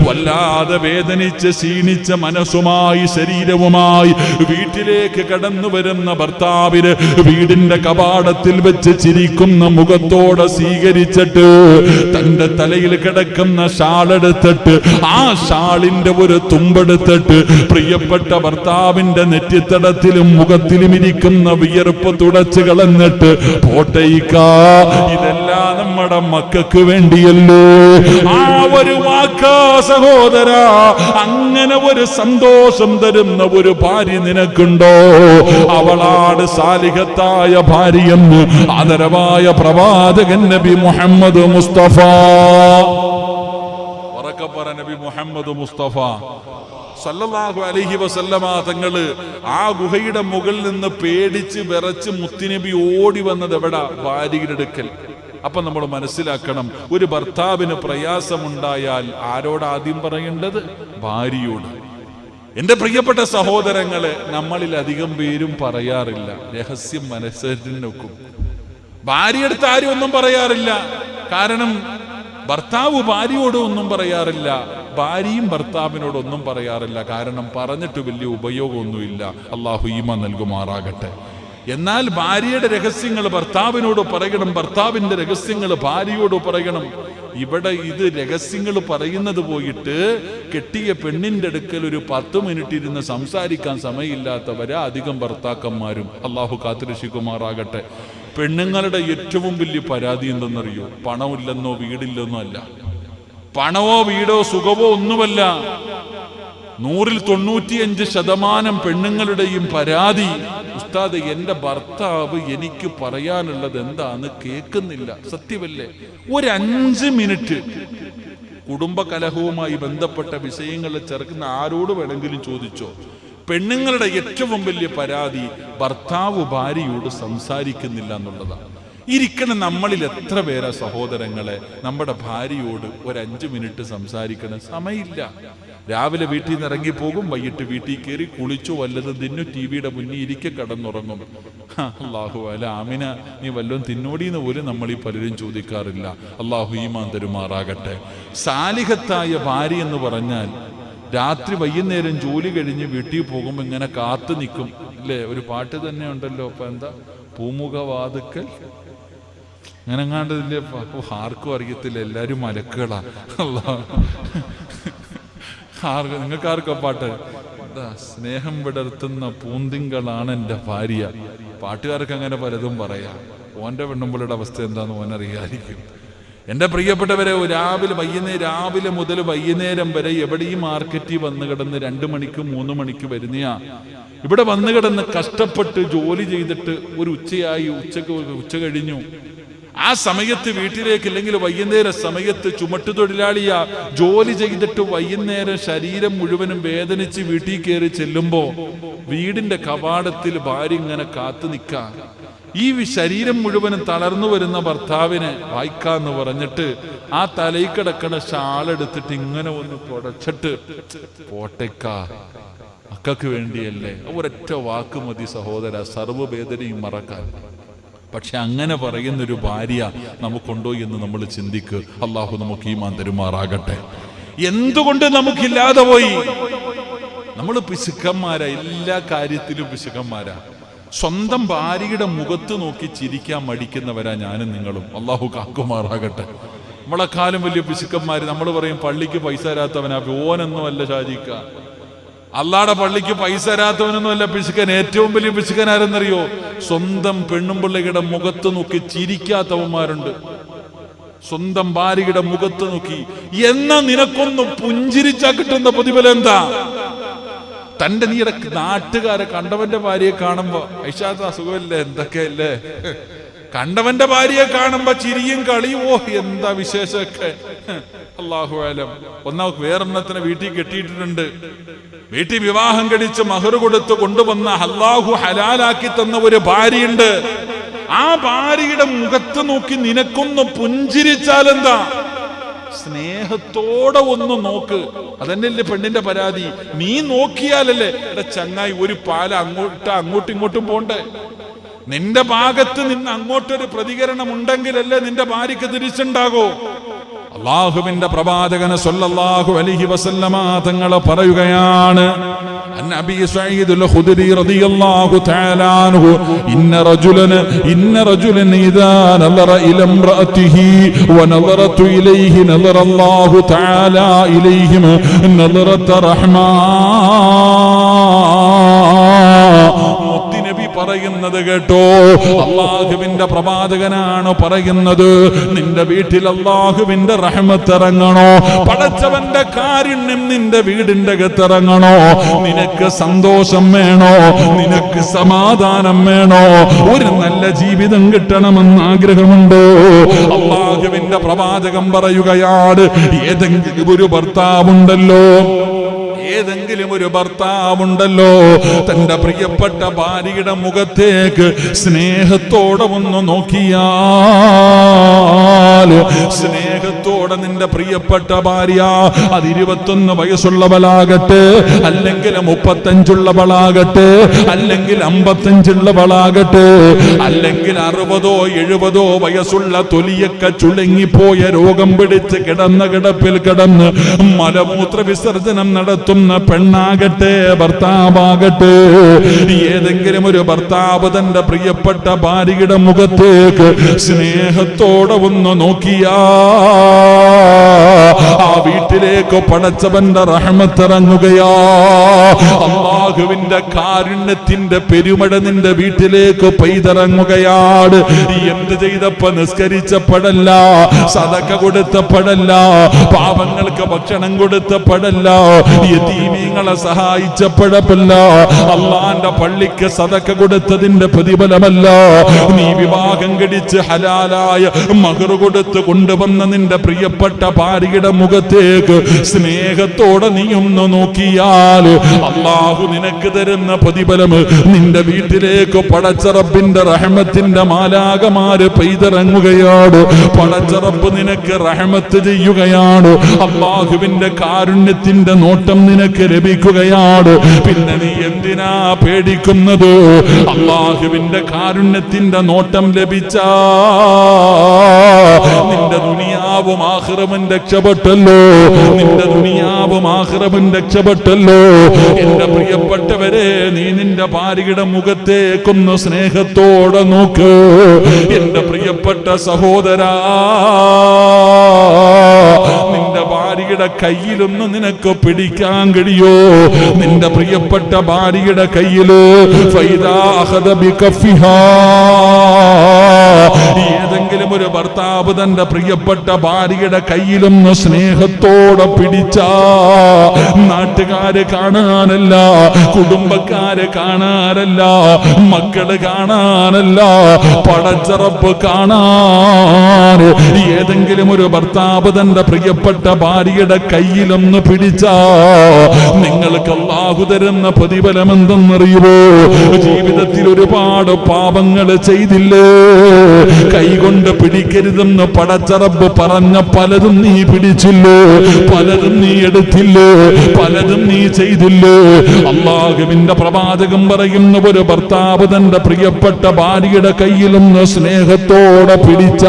വല്ലാതെ വേദനിച്ച് ക്ഷീണിച്ച മനസ്സുമായി ശരീരവുമായി വീട്ടിലേക്ക് കടന്നു വരുന്ന ഭർത്താവിന് വീടിന്റെ കവാടത്തിൽ വെച്ച് ചിരിക്കുന്ന മുഖത്തോടെ സ്വീകരിച്ചിട്ട് തന്റെ തലയിൽ കിടക്കുന്ന ഷാളെടുത്തിട്ട് ആ ഷാളിന്റെ ഒരു തുമ്പെടുത്തിട്ട് പ്രിയപ്പെട്ട ഭർത്താവിന്റെ നെറ്റിത്തടത്തിലും മുഖത്തിലും ഇരിക്കുന്ന വിയർപ്പ് തുടച്ചു കളഞ്ഞിട്ട് പോട്ടയിക്കാ, ഇതെല്ലാം നമ്മുടെ മക്കൾക്ക് വേണ്ടിയല്ലോ. ആ ഒരു വാക്കാ സഹോദര, അങ്ങനെ ഒരു സന്തോഷം തരുന്ന ഒരു ഭാര്യ നിനക്കുണ്ടോ? അവളാണ് സാലിഹത്തായ ഭാര്യയെന്ന് ആദരവായ പ്രവാചകൻ നബി മുഹമ്മദ് മുസ്തഫ. ഉറക്കപ്പറ നബി മുഹമ്മദ് മുസ്തഫ സല്ലല്ലാഹു അലൈഹി വസല്ലമ തങ്ങള് ആ ഗുഹയുടെ മുകളിൽ നിന്ന് പേടിച്ച് വിറച്ച് മുത്തുനബി ഓടി വന്നത് എവിടാ? ഭാര്യയുടെ അടുക്കൽ. അപ്പൊ നമ്മൾ മനസ്സിലാക്കണം, ഒരു ഭർത്താവിന് പ്രയാസമുണ്ടായാൽ ആരോട് ആദ്യം പറയേണ്ടത്? ഭാര്യയോട്. എന്റെ പ്രിയപ്പെട്ട സഹോദരങ്ങളെ, നമ്മളിൽ അധികം പേരും പറയാറില്ല, രഹസ്യം മനസ്സിൽ നോക്കും. ഭാര്യയെടുത്ത് ആരും ഒന്നും പറയാറില്ല. കാരണം ഭർത്താവ് ഭാര്യയോട് ഒന്നും പറയാറില്ല, ഭാര്യയും ഭർത്താവിനോടൊന്നും പറയാറില്ല. കാരണം പറഞ്ഞിട്ട് വലിയ ഉപയോഗമൊന്നുമില്ല. അള്ളാഹു ഈമാൻ നൽകുമാറാകട്ടെ. എന്നാൽ ഭാര്യയുടെ രഹസ്യങ്ങൾ ഭർത്താവിനോട് പറയണം, ഭർത്താവിന്റെ രഹസ്യങ്ങൾ ഭാര്യയോട് പറയണം. ഇവിടെ ഇത് രഹസ്യങ്ങൾ പറയുന്നത് പോയിട്ട് കെട്ടിയ പെണ്ണിന്റെ അടുക്കൽ ഒരു 10 മിനിറ്റ് ഇരുന്ന് സംസാരിക്കാൻ സമയമില്ലാത്തവരാ അധികം ഭർത്താക്കന്മാരും. അള്ളാഹു കാത്തുരക്ഷിക്കുമാറാകട്ടെ. പെണ്ണുങ്ങളുടെ ഏറ്റവും വലിയ പരാതി എന്തെന്നറിയോ? പണമില്ലെന്നോ വീടില്ലെന്നോ അല്ല, പണമോ വീടോ സുഖമോ ഒന്നുമല്ല. 100-ൽ 95% പെണ്ണുങ്ങളുടെയും പരാതി, ഉസ്താദ് എന്റെ ഭർത്താവ് എനിക്ക് പറയാനുള്ളത് എന്താന്ന് കേൾക്കുന്നില്ല. സത്യമല്ലേ? ഒരു 5 മിനിറ്റ് കുടുംബ കലഹവുമായി ബന്ധപ്പെട്ട വിഷയങ്ങൾ ചേർക്കുന്ന ആരോട് വേണമെങ്കിലും ചോദിച്ചോ. പെണ്ണുങ്ങളുടെ ഏറ്റവും വലിയ പരാതി ഭർത്താവ് ഭാര്യയോട് സംസാരിക്കുന്നില്ല എന്നുള്ളതാണ്. ഇരിക്കണം നമ്മളിൽ എത്ര പേരാ സഹോദരങ്ങളെ നമ്മുടെ ഭാര്യയോട് ഒരു 5 മിനിറ്റ് സംസാരിക്കണം? സമയമില്ല. രാവിലെ വീട്ടിൽ നിന്ന് ഇറങ്ങിപ്പോകും, വൈകിട്ട് വീട്ടിൽ കയറി കുളിച്ചു വല്ലതും തിന്നു, ടിവിയുടെ മുന്നിൽ ഇരിക്കെ കടന്നുറങ്ങും. അള്ളാഹു അല ആമിന നീ വല്ലതും തിന്നോടിയെന്ന് പോലും നമ്മൾ ഈ പലരും ചോദിക്കാറില്ല. അള്ളാഹു ഈമാൻ തരുമാറാകട്ടെ. സാലിഹത്തായ ഭാര്യ എന്ന് പറഞ്ഞാൽ രാത്രി വൈകുന്നേരം ജോലി കഴിഞ്ഞ് വീട്ടിൽ പോകുമ്പോൾ ഇങ്ങനെ കാത്തു നിൽക്കും അല്ലേ? ഒരു പാട്ട് തന്നെ ഉണ്ടല്ലോ, അപ്പൊ എന്താ, പൂമുഖവാതുക്കൽ അങ്ങനെ എങ്ങാണ്ടതിന്റെ ആർക്കും അറിയത്തില്ല, എല്ലാരും മലക്കുകളാ. നിങ്ങൾക്ക് ആർക്കോ പാട്ട്? എന്താ സ്നേഹം വിടർത്തുന്ന പൂന്തിങ്കളാണ് എൻ്റെ ഭാര്യ. പാട്ടുകാർക്ക് അങ്ങനെ പലതും പറയാം. ഓൻ്റെ പെണ്ണുമ്പിളുടെ അവസ്ഥ എന്താന്ന് ഓനറിയാതിരിക്കും. എൻ്റെ പ്രിയപ്പെട്ടവരെ, രാവിലെ മുതൽ വൈകുന്നേരം വരെ എവിടെയും മാർക്കറ്റിൽ വന്നു കിടന്ന് 2 മണിക്ക് 3 മണിക്ക് വരുന്നയാ. ഇവിടെ വന്നു കിടന്ന് കഷ്ടപ്പെട്ട് ജോലി ചെയ്തിട്ട് ഒരു ഉച്ചയായി, ഉച്ച കഴിഞ്ഞു. ആ സമയത്ത് വീട്ടിലേക്ക്, ഇല്ലെങ്കിൽ വൈകുന്നേര സമയത്ത് ചുമട്ടുതൊഴിലാളിയാ ജോലി ചെയ്തിട്ട് വൈകുന്നേരം ശരീരം മുഴുവനും വേദനിച്ച് വീട്ടിൽ കയറി ചെല്ലുമ്പോ വീടിന്റെ കവാടത്തിൽ ഭാര്യ ഇങ്ങനെ കാത്തു നിൽക്കാ. ഈ ശരീരം മുഴുവനും തളർന്നു വരുന്ന ഭർത്താവിനെ വായിക്കാന്ന് പറഞ്ഞിട്ട് ആ തലയിൽ കിടക്കണ ഷാളെടുത്തിട്ട് ഇങ്ങനെ ഒന്ന് തുടച്ചിട്ട്, പോട്ടേക്കാ, മക്കൾക്ക് വേണ്ടിയല്ലേ, ഒരൊറ്റ വാക്ക് മതി സഹോദര, സർവ്വവേദനയും മറക്കാൻ. പക്ഷെ അങ്ങനെ പറയുന്നൊരു ഭാര്യ നമുക്കുണ്ടോ എന്ന് നമ്മൾ ചിന്തിക്ക്. അള്ളാഹു നമുക്ക് ഈമാൻ തരുമാറാകട്ടെ. എന്തുകൊണ്ട് നമുക്കില്ലാതെ പോയി? നമ്മൾ പിശുക്കന്മാരാ, എല്ലാ കാര്യത്തിലും പിശുക്കന്മാരാ. സ്വന്തം ഭാര്യയുടെ മുഖത്ത് നോക്കി ചിരിക്കാൻ മടിക്കുന്നവരാ ഞാനും നിങ്ങളും. അള്ളാഹു കാക്കുമാറാകട്ടെ. നമ്മളെക്കാളും വലിയ പിശുക്കന്മാര്. നമ്മൾ പറയും പള്ളിക്ക് പൈസ തരാത്തവനാ, ഓനൊന്നും അല്ല ഷാജിക്ക. അള്ളാടെ പള്ളിക്ക് പൈസ തരാത്തവനൊന്നും അല്ല പിശുക്കൻ. ഏറ്റവും വലിയ പിശുക്കൻ ആരെന്നറിയോ? സ്വന്തം പെണ്ണുമ്പിള്ളയുടെ മുഖത്ത് നോക്കി ചിരിക്കാത്തവന്മാരുണ്ട്. സ്വന്തം ഭാര്യയുടെ മുഖത്ത് നോക്കി എന്നാ നിനക്കൊന്ന് പുഞ്ചിരിച്ചാ കിട്ടുന്ന പ്രതിഫലം എന്താ? തന്റെ നീടെ നാട്ടുകാരെ കണ്ടവന്റെ ഭാര്യയെ കാണുമ്പോ ഐഷാത്ത സുഖമല്ലേ, എന്തൊക്കെയല്ലേ, കണ്ടവന്റെ ഭാര്യയെ കാണുമ്പോ ചിരിയും കളിയും, ഓ എന്താ വിശേഷമൊക്കെ. അല്ലാഹു അലം. വേറെണ്ണത്തിനെ വീട്ടിൽ കെട്ടിയിട്ടുണ്ട്. വീട്ടിൽ വിവാഹം കഴിച്ച് മഹർ കൊടുത്ത് കൊണ്ടുവന്ന അല്ലാഹു ഹലാലാക്കി തന്ന ഒരു ഭാര്യയുണ്ട്. ആ ഭാര്യയുടെ മുഖത്ത് നോക്കി നിനക്കൊന്ന് പുഞ്ചിരിച്ചാലെന്താ? സ്നേഹത്തോടെ ഒന്ന് നോക്ക്. അതന്നെയല്ലേ പെണ്ണിന്റെ പരാതി. നീ നോക്കിയാലല്ലേ എടാ ചങ്ങായി ഒരു പാല അങ്ങോട്ടും ഇങ്ങോട്ടും പോണ്ടേ? നിന്റെ ഭാഗത്ത് നിന്ന് അങ്ങോട്ടൊരു പ്രതികരണം ഉണ്ടെങ്കിലല്ലേ നിന്റെ ഭാര്യക്ക് തിരിച്ചുണ്ടാകോ? അല്ലാഹുവിന്റെ പ്രവാചകൻ സല്ലല്ലാഹു അലൈഹി വസല്ലമ തങ്ങൾ പറയുകയാണ്, അന്നബി സഈദ് അൽ-ഖുദരി റളിയല്ലാഹു തആല അൻഹു, ഇന്ന റജുലൻ ഇദാ നദറ ഇലാ ഇംറഅതിഹി വനദറതു ഇലൈഹി നദറ അല്ലാഹു തആല ഇലൈഹിം നദറത റഹ്മാ. നബി പറയുന്നത് കേട്ടോ, അല്ലാഹുവിന്റെ പ്രവാചകനാണ് പറയുന്നത്. നിന്റെ വീട്ടിൽ അല്ലാഹുവിന്റെ റഹ്മത്ത് ഇറങ്ങണോ? പടച്ചവന്റെ കാരുണ്യം നിന്റെ വീടിന്റെ അകത്തിറങ്ങണോ? നിനക്ക് സന്തോഷം വേണോ? നിനക്ക് സമാധാനം വേണോ? ഒരു നല്ല ജീവിതം കിട്ടണമെന്ന് ആഗ്രഹമുണ്ടോ? അല്ലാഹുവിന്റെ പ്രവാചകൻ പറയുകയാണ്, ഏതെങ്കിലും ഒരു ഭർത്താവുണ്ടല്ലോ തന്റെ പ്രിയപ്പെട്ട ഭാര്യയുടെ മുഖത്തേക്ക് സ്നേഹത്തോടെ ഒന്ന് നോക്കിയാൽ, സ്നേഹത്തോടെ നിന്റെ പ്രിയപ്പെട്ട ഭാര്യ, അത് 21 വയസ്സുള്ളവളാകട്ടെ, അല്ലെങ്കിൽ 35 അല്ലെങ്കിൽ 55 അല്ലെങ്കിൽ 60 70 വയസ്സുള്ള തൊലിയൊക്കെ ചുളുങ്ങിപ്പോയ രോഗം പിടിച്ച് കിടപ്പിൽ കിടന്ന് മലമൂത്ര വിസർജനം നടത്തുന്ന പെണ്ണാകട്ടെ, ഭർത്താവാകട്ടെ, ഏതെങ്കിലും ഒരു ഭർത്താവ് തന്റെ പ്രിയപ്പെട്ട ഭാര്യയുടെ മുഖത്തേക്ക് സ്നേഹത്തോടെ ഒന്ന് നോക്കിയാ ആ വീട്ടിലേക്ക് പടച്ചവന്റെ റഹ്മത്ത് ഇറങ്ങുകയാ. അല്ലാഹുവിന്റെ കാരുണ്യത്തിന്റെ പെരുമഴ നിന്റെ വീട്ടിലേക്ക് പെയ്തിറങ്ങുകയാണ്. എന്ത് ചെയ്തപ്പോ? നിസ്കരിച്ചപ്പോഴല്ല, സദഖ കൊടുത്തപ്പോഴല്ല, പാവങ്ങൾക്ക് ഭക്ഷണം കൊടുത്തപ്പോഴല്ല, യതീമീങ്ങളെ സഹായിച്ചപ്പോഴല്ല, അള്ളാന്റെ പള്ളിക്ക് സദഖ കൊടുത്തതിന്റെ പ്രതിഫലമല്ല, നീ വിവാഹം കഴിച്ച് ഹലാലായ മഹർ കൊടുത്ത് കൊണ്ടുവന്ന നിന്റെ പ്രിയപ്പെട്ട ഭാര്യയുടെ മുഖത്തേക്ക് സ്നേഹത്തോടെ നീ ഒന്ന് നോക്കിയാൽ അല്ലാഹു നിനക്ക് തരുന്ന പ്രതിഫലം നിന്റെ വീട്ടിലേക്ക് പടച്ച റബ്ബിന്റെ റഹ്മത്തിന്റെ മാലാകമാര് പെയ്തിറങ്ങുകയാണ്. പടച്ച റബ്ബ് നിനക്ക് റഹ്മത്ത് ചെയ്യുകയാണ്. അല്ലാഹുവിന്റെ കാരുണ്യത്തിന്റെ നോട്ടം നിനക്ക് ലഭിക്കുകയാണ്. പിന്നെ നീ എന്തിനാ പേടിക്കുന്നത്? അല്ലാഹുവിന്റെ കാരുണ്യത്തിന്റെ നോട്ടം ലഭിച്ചാ നിന്റെ ദുനിയാവും ആഖിറവും രക്ഷപ്പെട്ടല്ലോ. നിന്റെ ദുനിയാവും ആഖിറവും രക്ഷപ്പെട്ടല്ലോ. എന്റെ പ്രിയപ്പെട്ടവരെ, നീ നിന്റെ ഭാര്യയുടെ മുഖത്തേക്കൊന്ന് സ്നേഹത്തോടെ നോക്ക്. എന്റെ പ്രിയപ്പെട്ട സഹോദരാ, നിന്റെ ഭാര്യയുടെ കയ്യിലൊന്ന് നിനക്ക് പിടിക്കാൻ കഴിയോ? നിന്റെ പ്രിയപ്പെട്ട ഭാര്യയുടെ കയ്യില് ഫൈദാ അഖദ ബികഫിഹാ, ഏതെങ്കിലും ഒരു ഭർത്താവ് തന്റെ പ്രിയപ്പെട്ട ഭാര്യയുടെ കയ്യിലൊന്ന് സ്നേഹത്തോടെ പിടിച്ചാ നാട്ടുകാര് കാണാനല്ല, കുടുംബക്കാര് കാണാനല്ല, മക്കള് കാണാനല്ല, പടച്ചറപ്പ് കാണാൻ ഏതെങ്കിലും ഒരു ഭർത്താവ് തന്റെ പ്രിയപ്പെട്ട ഭാര്യയുടെ കയ്യിലൊന്ന് പിടിച്ചാ നിങ്ങൾക്ക് അല്ലാഹു തരുന്ന പ്രതിഫലം എന്തെന്നറിയുമോ? ജീവിതത്തിൽ ഒരുപാട് പാപങ്ങൾ ചെയ്തില്ലേ? കൈകൊണ്ട് പിടിക്കരുതെന്ന് പടച്ചറബ് പറഞ്ഞ പലതും നീ പിടിച്ചില്ലേ? പലതും നീ എടുത്തില്ലേ? പലതും നീ ചെയ്തില്ലേ? അല്ലാഹുവിന്റെ പ്രവാചകൻ പറയുന്ന ഒരു ഭർത്താവ് തന്റെ പ്രിയപ്പെട്ട ഭാര്യയുടെ കയ്യിലൊന്ന് സ്നേഹത്തോടെ പിടിച്ച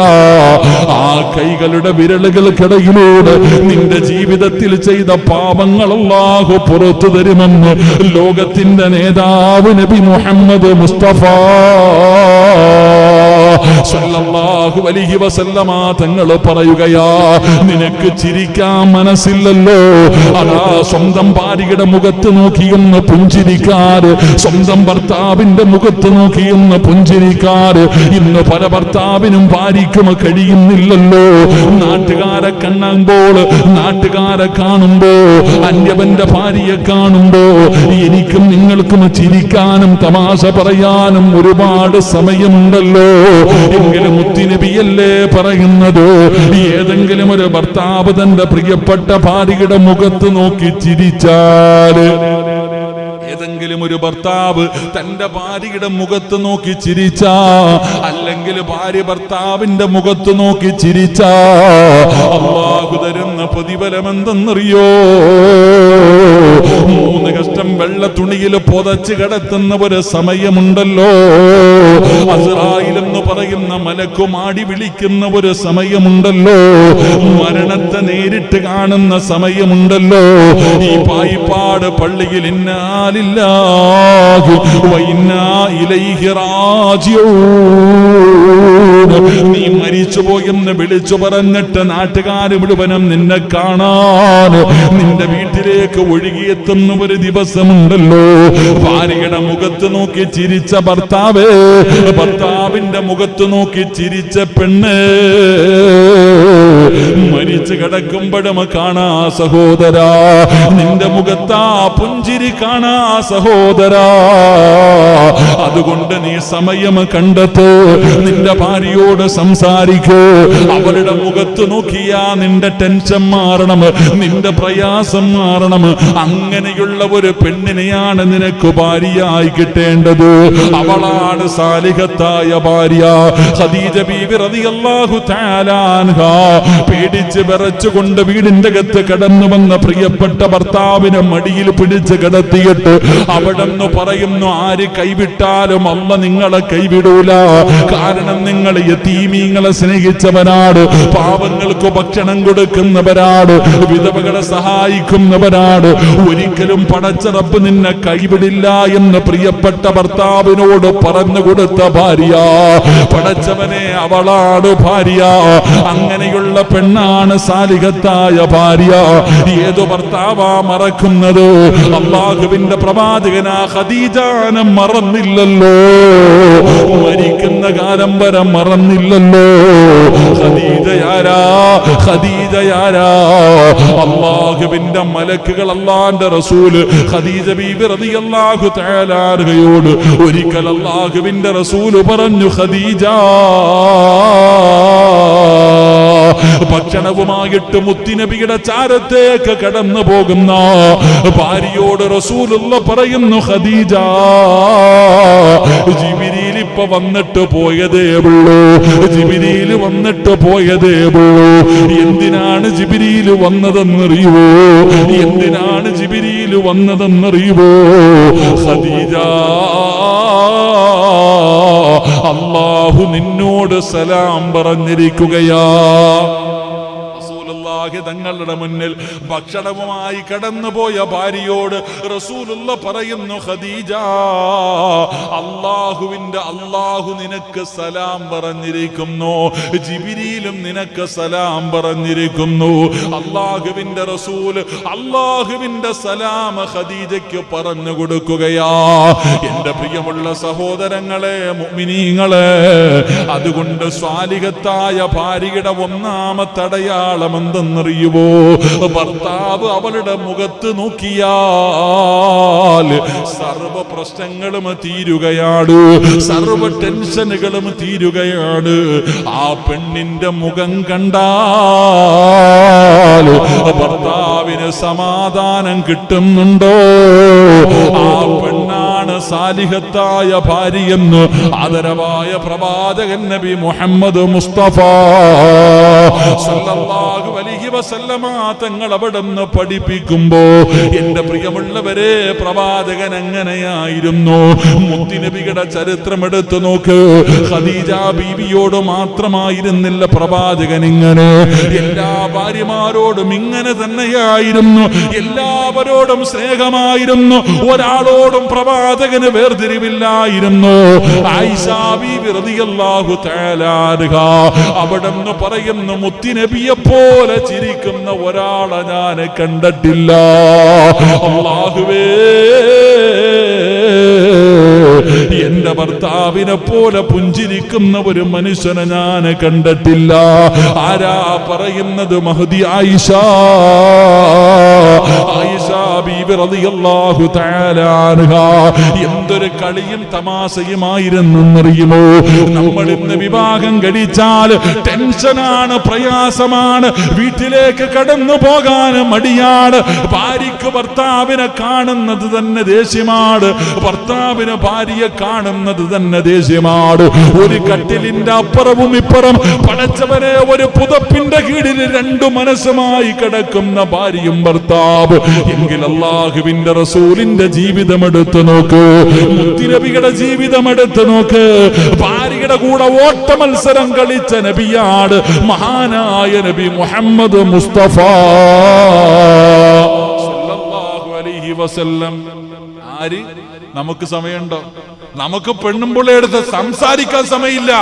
ആ കൈകളുടെ വിരലുകൾക്കിടയിലൂടെ നിന്റെ ജീവിതത്തിൽ ചെയ്ത പാപങ്ങൾ അല്ലാഹു പുറത്തു തരുമെന്ന് ലോകത്തിന്റെ നേതാവ് നബി മുഹമ്മദ് മുസ്തഫ സല്ലല്ലാഹു അലൈഹി വസല്ലമ തങ്ങൾ പറയുകയാ, നിനക്ക് ചിരിക്കാൻ മനസ്സില്ലല്ലോ, അതാ സ്വന്തം ഭാര്യയുടെ മുഖത്ത് നോക്കിയൊന്ന് പുഞ്ചിരിക്കാറ്, സ്വന്തം ഭർത്താവിന്റെ മുഖത്ത് നോക്കിയൊന്ന് പുഞ്ചിരിക്കാറ് ഇന്ന് പല ഭർത്താവിനും ഭാര്യയ്ക്കും കഴിയുന്നില്ലല്ലോ. നാട്ടുകാരെ കാണുമ്പോൾ, നാട്ടുകാരെ കാണുമ്പോ, അന്യവന്റെ ഭാര്യയെ കാണുമ്പോ എനിക്കും നിങ്ങൾക്കും ചിരിക്കാനും തമാശ പറയാനും ഒരുപാട് സമയമുണ്ടല്ലോ. എങ്കിലും മുത്തുനബിയല്ലേ പറയുന്നത്, ഏതെങ്കിലും ഒരു ഭർത്താവ് തന്റെ പ്രിയപ്പെട്ട ഭാര്യയുടെ മുഖത്ത് നോക്കി ചിരിച്ചാല്, ഏതെങ്കിലും ഒരു ഭർത്താവ് തന്റെ ഭാര്യയുടെ മുഖത്ത് നോക്കി ചിരിച്ചാ, അല്ലെങ്കിൽ ഭാര്യ ഭർത്താവിന്റെ മുഖത്ത് നോക്കി ചിരിച്ചാ അല്ലാഹു തരുന്ന പ്രതിഫലം എന്തെന്നറിയോ? 3 കഷ്ടം വെള്ള തുണിയിൽ പൊതച്ച് കിടത്തുന്ന ഒരു സമയമുണ്ടല്ലോ, അസ്റായിൽ എന്ന് പറയുന്ന മലക്കുമാടി വിളിക്കുന്ന ഒരു സമയമുണ്ടല്ലോ, മരണത്തെ നേരിട്ട് കാണുന്ന സമയമുണ്ടല്ലോ. ഈ പായിപ്പാട് പള്ളിയിൽ ഇന്നാലില്ലാഹി വഇന്നാ ഇലൈഹി റാജിഊൻ, നീ മരിച്ചുപോയെന്ന് വിളിച്ചു പറഞ്ഞിട്ട് നാട്ടുകാര് മുഴുവനും നിന്നെ കാണാൻ നിന്റെ വീട്ടിലേക്ക് ഒഴുകിയെത്തുന്ന ഒരു ദിവസമുണ്ടല്ലോ. ഭാര്യയുടെ മുഖത്ത് നോക്കി ചിരിച്ച ഭർത്താവേ, ഭർത്താവിന്റെ മുഖത്ത് നോക്കി ചിരിച്ച പെണ്ണ് മരിച്ചു കിടക്കുമ്പോഴും കാണാ സഹോദരാ, നിന്റെ മുഖത്താ പുഞ്ചിരി കാണാ സഹോദരാ. അതുകൊണ്ട് നീ സമയം കണ്ടെത്ത്, നിന്റെ ഭാര്യയോട് സംസാരിക്കൂ, അവരുടെ മുഖത്ത് നോക്കിയാ നിന്റെ ടെൻഷൻ മാറണം, നിന്റെ പ്രയാസം മാറണം. അങ്ങനെയുള്ള ഒരു പെണ്ണിനെയാണ് നിനക്ക് ഭാര്യയായി കിട്ടേണ്ടത്. അവളാണ് സാലിഹത്തായ ഭാര്യ. ഖദീജ ബീവി റളിയല്ലാഹു തആല അൻഹാ പേടിച്ച് വിറച്ചുകൊണ്ട് വീടിന്റെ അകത്ത് കടന്നു വന്ന പ്രിയപ്പെട്ട ഭർത്താവിനെ മടിയിൽ പിടിച്ച് കിടത്തിയിട്ട് അവിടെന്ന് പറയുന്നു, ആര് കൈവിട്ടാലും അല്ല നിങ്ങളെ കൈവിടൂല. കാരണം നിങ്ങൾ യതീമീങ്ങളെ സ്നേഹിച്ചവരാണ്, പാവങ്ങൾക്ക് ഭക്ഷണം കൊടുക്കുന്നവരാണ്, വിധവകളെ സഹായിക്കുന്നവരാണ്. ഒരിക്കലും പടച്ച റബ്ബ് നിന്നെ കൈവിടില്ല എന്ന് പ്രിയപ്പെട്ട ഭർത്താവിനോട് പറഞ്ഞു കൊടുത്ത ഭാര്യ, പടച്ചവനെ അവളാണ് ഭാര്യ. അങ്ങനെയുള്ള പെണ്ണാണ് സാലിഹത്തായ ഭാര്യ. ഏതു ഭർത്താവാ മറക്കുന്നത്? അല്ലാഹുവിന്റെ പ്രവാചകനാ ഖദീജാനെ മറന്നില്ലല്ലോ, മരിക്കുന്ന കാലം വരെ മറന്നില്ലല്ലോ. ഖദീജയാരാ? ഖദീജയാരാ? അല്ലാഹുവിന്റെ മലക്കുകൾ, അല്ലാഹുവിന്റെ റസൂൽ ഖദീജ ബീബി റളിയല്ലാഹു തആല അൻഹയോട് ഒരിക്കൽ അല്ലാഹുവിന്റെ റസൂൽ പറഞ്ഞു, ഖദീജ ഭക്ഷണവുമായിട്ട് മുത്തുനബിയുടെ ചാരത്തേക്ക് കടന്നു പോകുന്ന ഭാര്യയോട് റസൂലുള്ള പറയുന്നു, ഖദീജ ജിബ്രീൽ ഇപ്പൊ വന്നിട്ട് പോയതേ ഉള്ളൂ, ജിബ്രീൽ വന്നിട്ട് പോയതേ ഉള്ളൂ. എന്തിനാണ് ജിബ്രീൽ വന്നതെന്നറിയുവോ? എന്തിനാണ് ജിബ്രീൽ വന്നതെന്നറിയുവോ? ഖദീജ, അല്ലാഹു നിന്നോട് സലാം പറഞ്ഞിരിക്കുകയാ. റസൂലുള്ളാഹി തങ്ങളുടെ മുന്നിൽ ഭക്ഷണവുമായി കടന്നുപോയ ഭാര്യയോട് റസൂലുള്ള പറയുന്നു, ഖദീജ, അല്ലാഹു നിനക്ക് സലാം പറഞ്ഞിരിക്കുന്നു, ജിബ്രീലും നിനക്ക് സലാം പറഞ്ഞിരിക്കുന്നു. അല്ലാഹുവിന്റെ റസൂൽ അല്ലാഹുവിന്റെ സലാം ഖദീജയ്ക്ക് പറഞ്ഞു കൊടുക്കുകയാ. എന്റെ പ്രിയമുള്ള സഹോദരങ്ങളെ, മുഅ്മിനീങ്ങളെ, അതുകൊണ്ട് സ്വാലിഹത്തായ ഭാര്യയുടെ ഒന്നാമത്തെ അടയാളം എന്തെന്നറിയുവോ? ഭർത്താവ് അവളുടെ മുഖത്ത് നോക്കിയാൽ സർവ പ്രശ്നങ്ങളും തീരുകയാണ്, സർവ ടെൻഷനുകളും തീരുകയാണ്. ആ പെണ്ണിന്റെ മുഖം കണ്ടാൽ ഭർത്താവിന് സമാധാനം കിട്ടുന്നുണ്ടോ? ആ പെണ്ണാണ് സാലിഹത്തായ ഭാര്യയെന്ന് ആദരവായ പ്രവാചകൻ നബി മുഹമ്മദ് മുസ്തഫ സല്ലല്ലാഹു അലൈഹി വസല്ലമ തങ്ങൾ അവിടുന്ന് പഠിപ്പിക്കുമ്പോ, എന്റെ പ്രിയമുള്ളവരെ, പ്രവാചകൻ എങ്ങനെയായിരുന്നു? മുത്തുനബിയുടെ ചരിത്രം എടുത്തു നോക്ക്. ഖദീജ ബീവിയോട് മാത്രമായിരുന്നില്ല പ്രവാചകൻ ഇങ്ങനെ, എല്ലാ ഭാര്യമാരോടും ഇങ്ങനെ തന്നെയായിരുന്നു. എല്ലാവരോടും സ്നേഹമായിരുന്നു, ഒരാളോടും പ്രവാചകന് വേർതിരിവില്ലായിരുന്നു. ആയിഷ ബീവി റളിയല്ലാഹു തആല അൻഹ അവിടുന്ന് പറയുന്നു, മുത്തുനബിയെ പോലെ ചിരിക്കുന്ന ഒരാളെ ഞാൻ കണ്ടിട്ടില്ല. അല്ലാഹുവേ, എന്റെ ഭർത്താവിനെ പോലെ പുഞ്ചിരിക്കുന്ന ഒരു മനുഷ്യനെ ഞാൻ കണ്ടിട്ടില്ല. ആരാ പറയുന്നത്? മഹദി ആയിഷ ബീബി റളിയല്ലാഹു തആല അൻഹ. എന്തൊരു കളിയും തമാശയുമായിരുന്നെന്നറിയുമോ? നമ്മൾ ഇന്ന് വിവാഹം കഴിച്ചാൽ ടെൻഷനാണ്, പ്രയാസമാണ്, വീട്ടിലേക്ക് കടന്നു പോകാൻ മടിയാണ്. ഭാര്യയ്ക്ക് ഭർത്താവിനെ കാണുന്നത് തന്നെ ദേഷ്യമാണ്, ഭർത്താവിന് ഭാര്യയെ കാണുന്നത് തന്നെ ദേഷ്യമാണ്. ഒരു കട്ടിലിന്റെ അപ്പുറവും ഇപ്പുറം പടച്ചവനെ ഒരു പുതപ്പിന്റെ കീഴിൽ രണ്ടു മനസ്സുമായി കിടക്കുന്ന ഭാര്യയും ഭർത്താവ്. എങ്കിൽ അല്ലാഹുവിന്റെ റസൂലിന്റെ ജീവിതം എടുത്തു നോക്ക്, മുത്തുനബിയുടെ ജീവിതം എടുത്തു നോക്ക്. ഭാര്യയുടെ കൂടെ ഓട്ട മത്സരം കളിച്ച നബിയാണ് മഹാനായ നബി മുഹമ്മദ് മുസ്തഫ സല്ലല്ലാഹു അലൈഹി വസല്ലം. ആര്? നമുക്ക് സമയമുണ്ടോ? നമുക്ക് പെണ്ണുമ്പിള്ള എടുത്ത് സംസാരിക്കാൻ സമയമില്ല.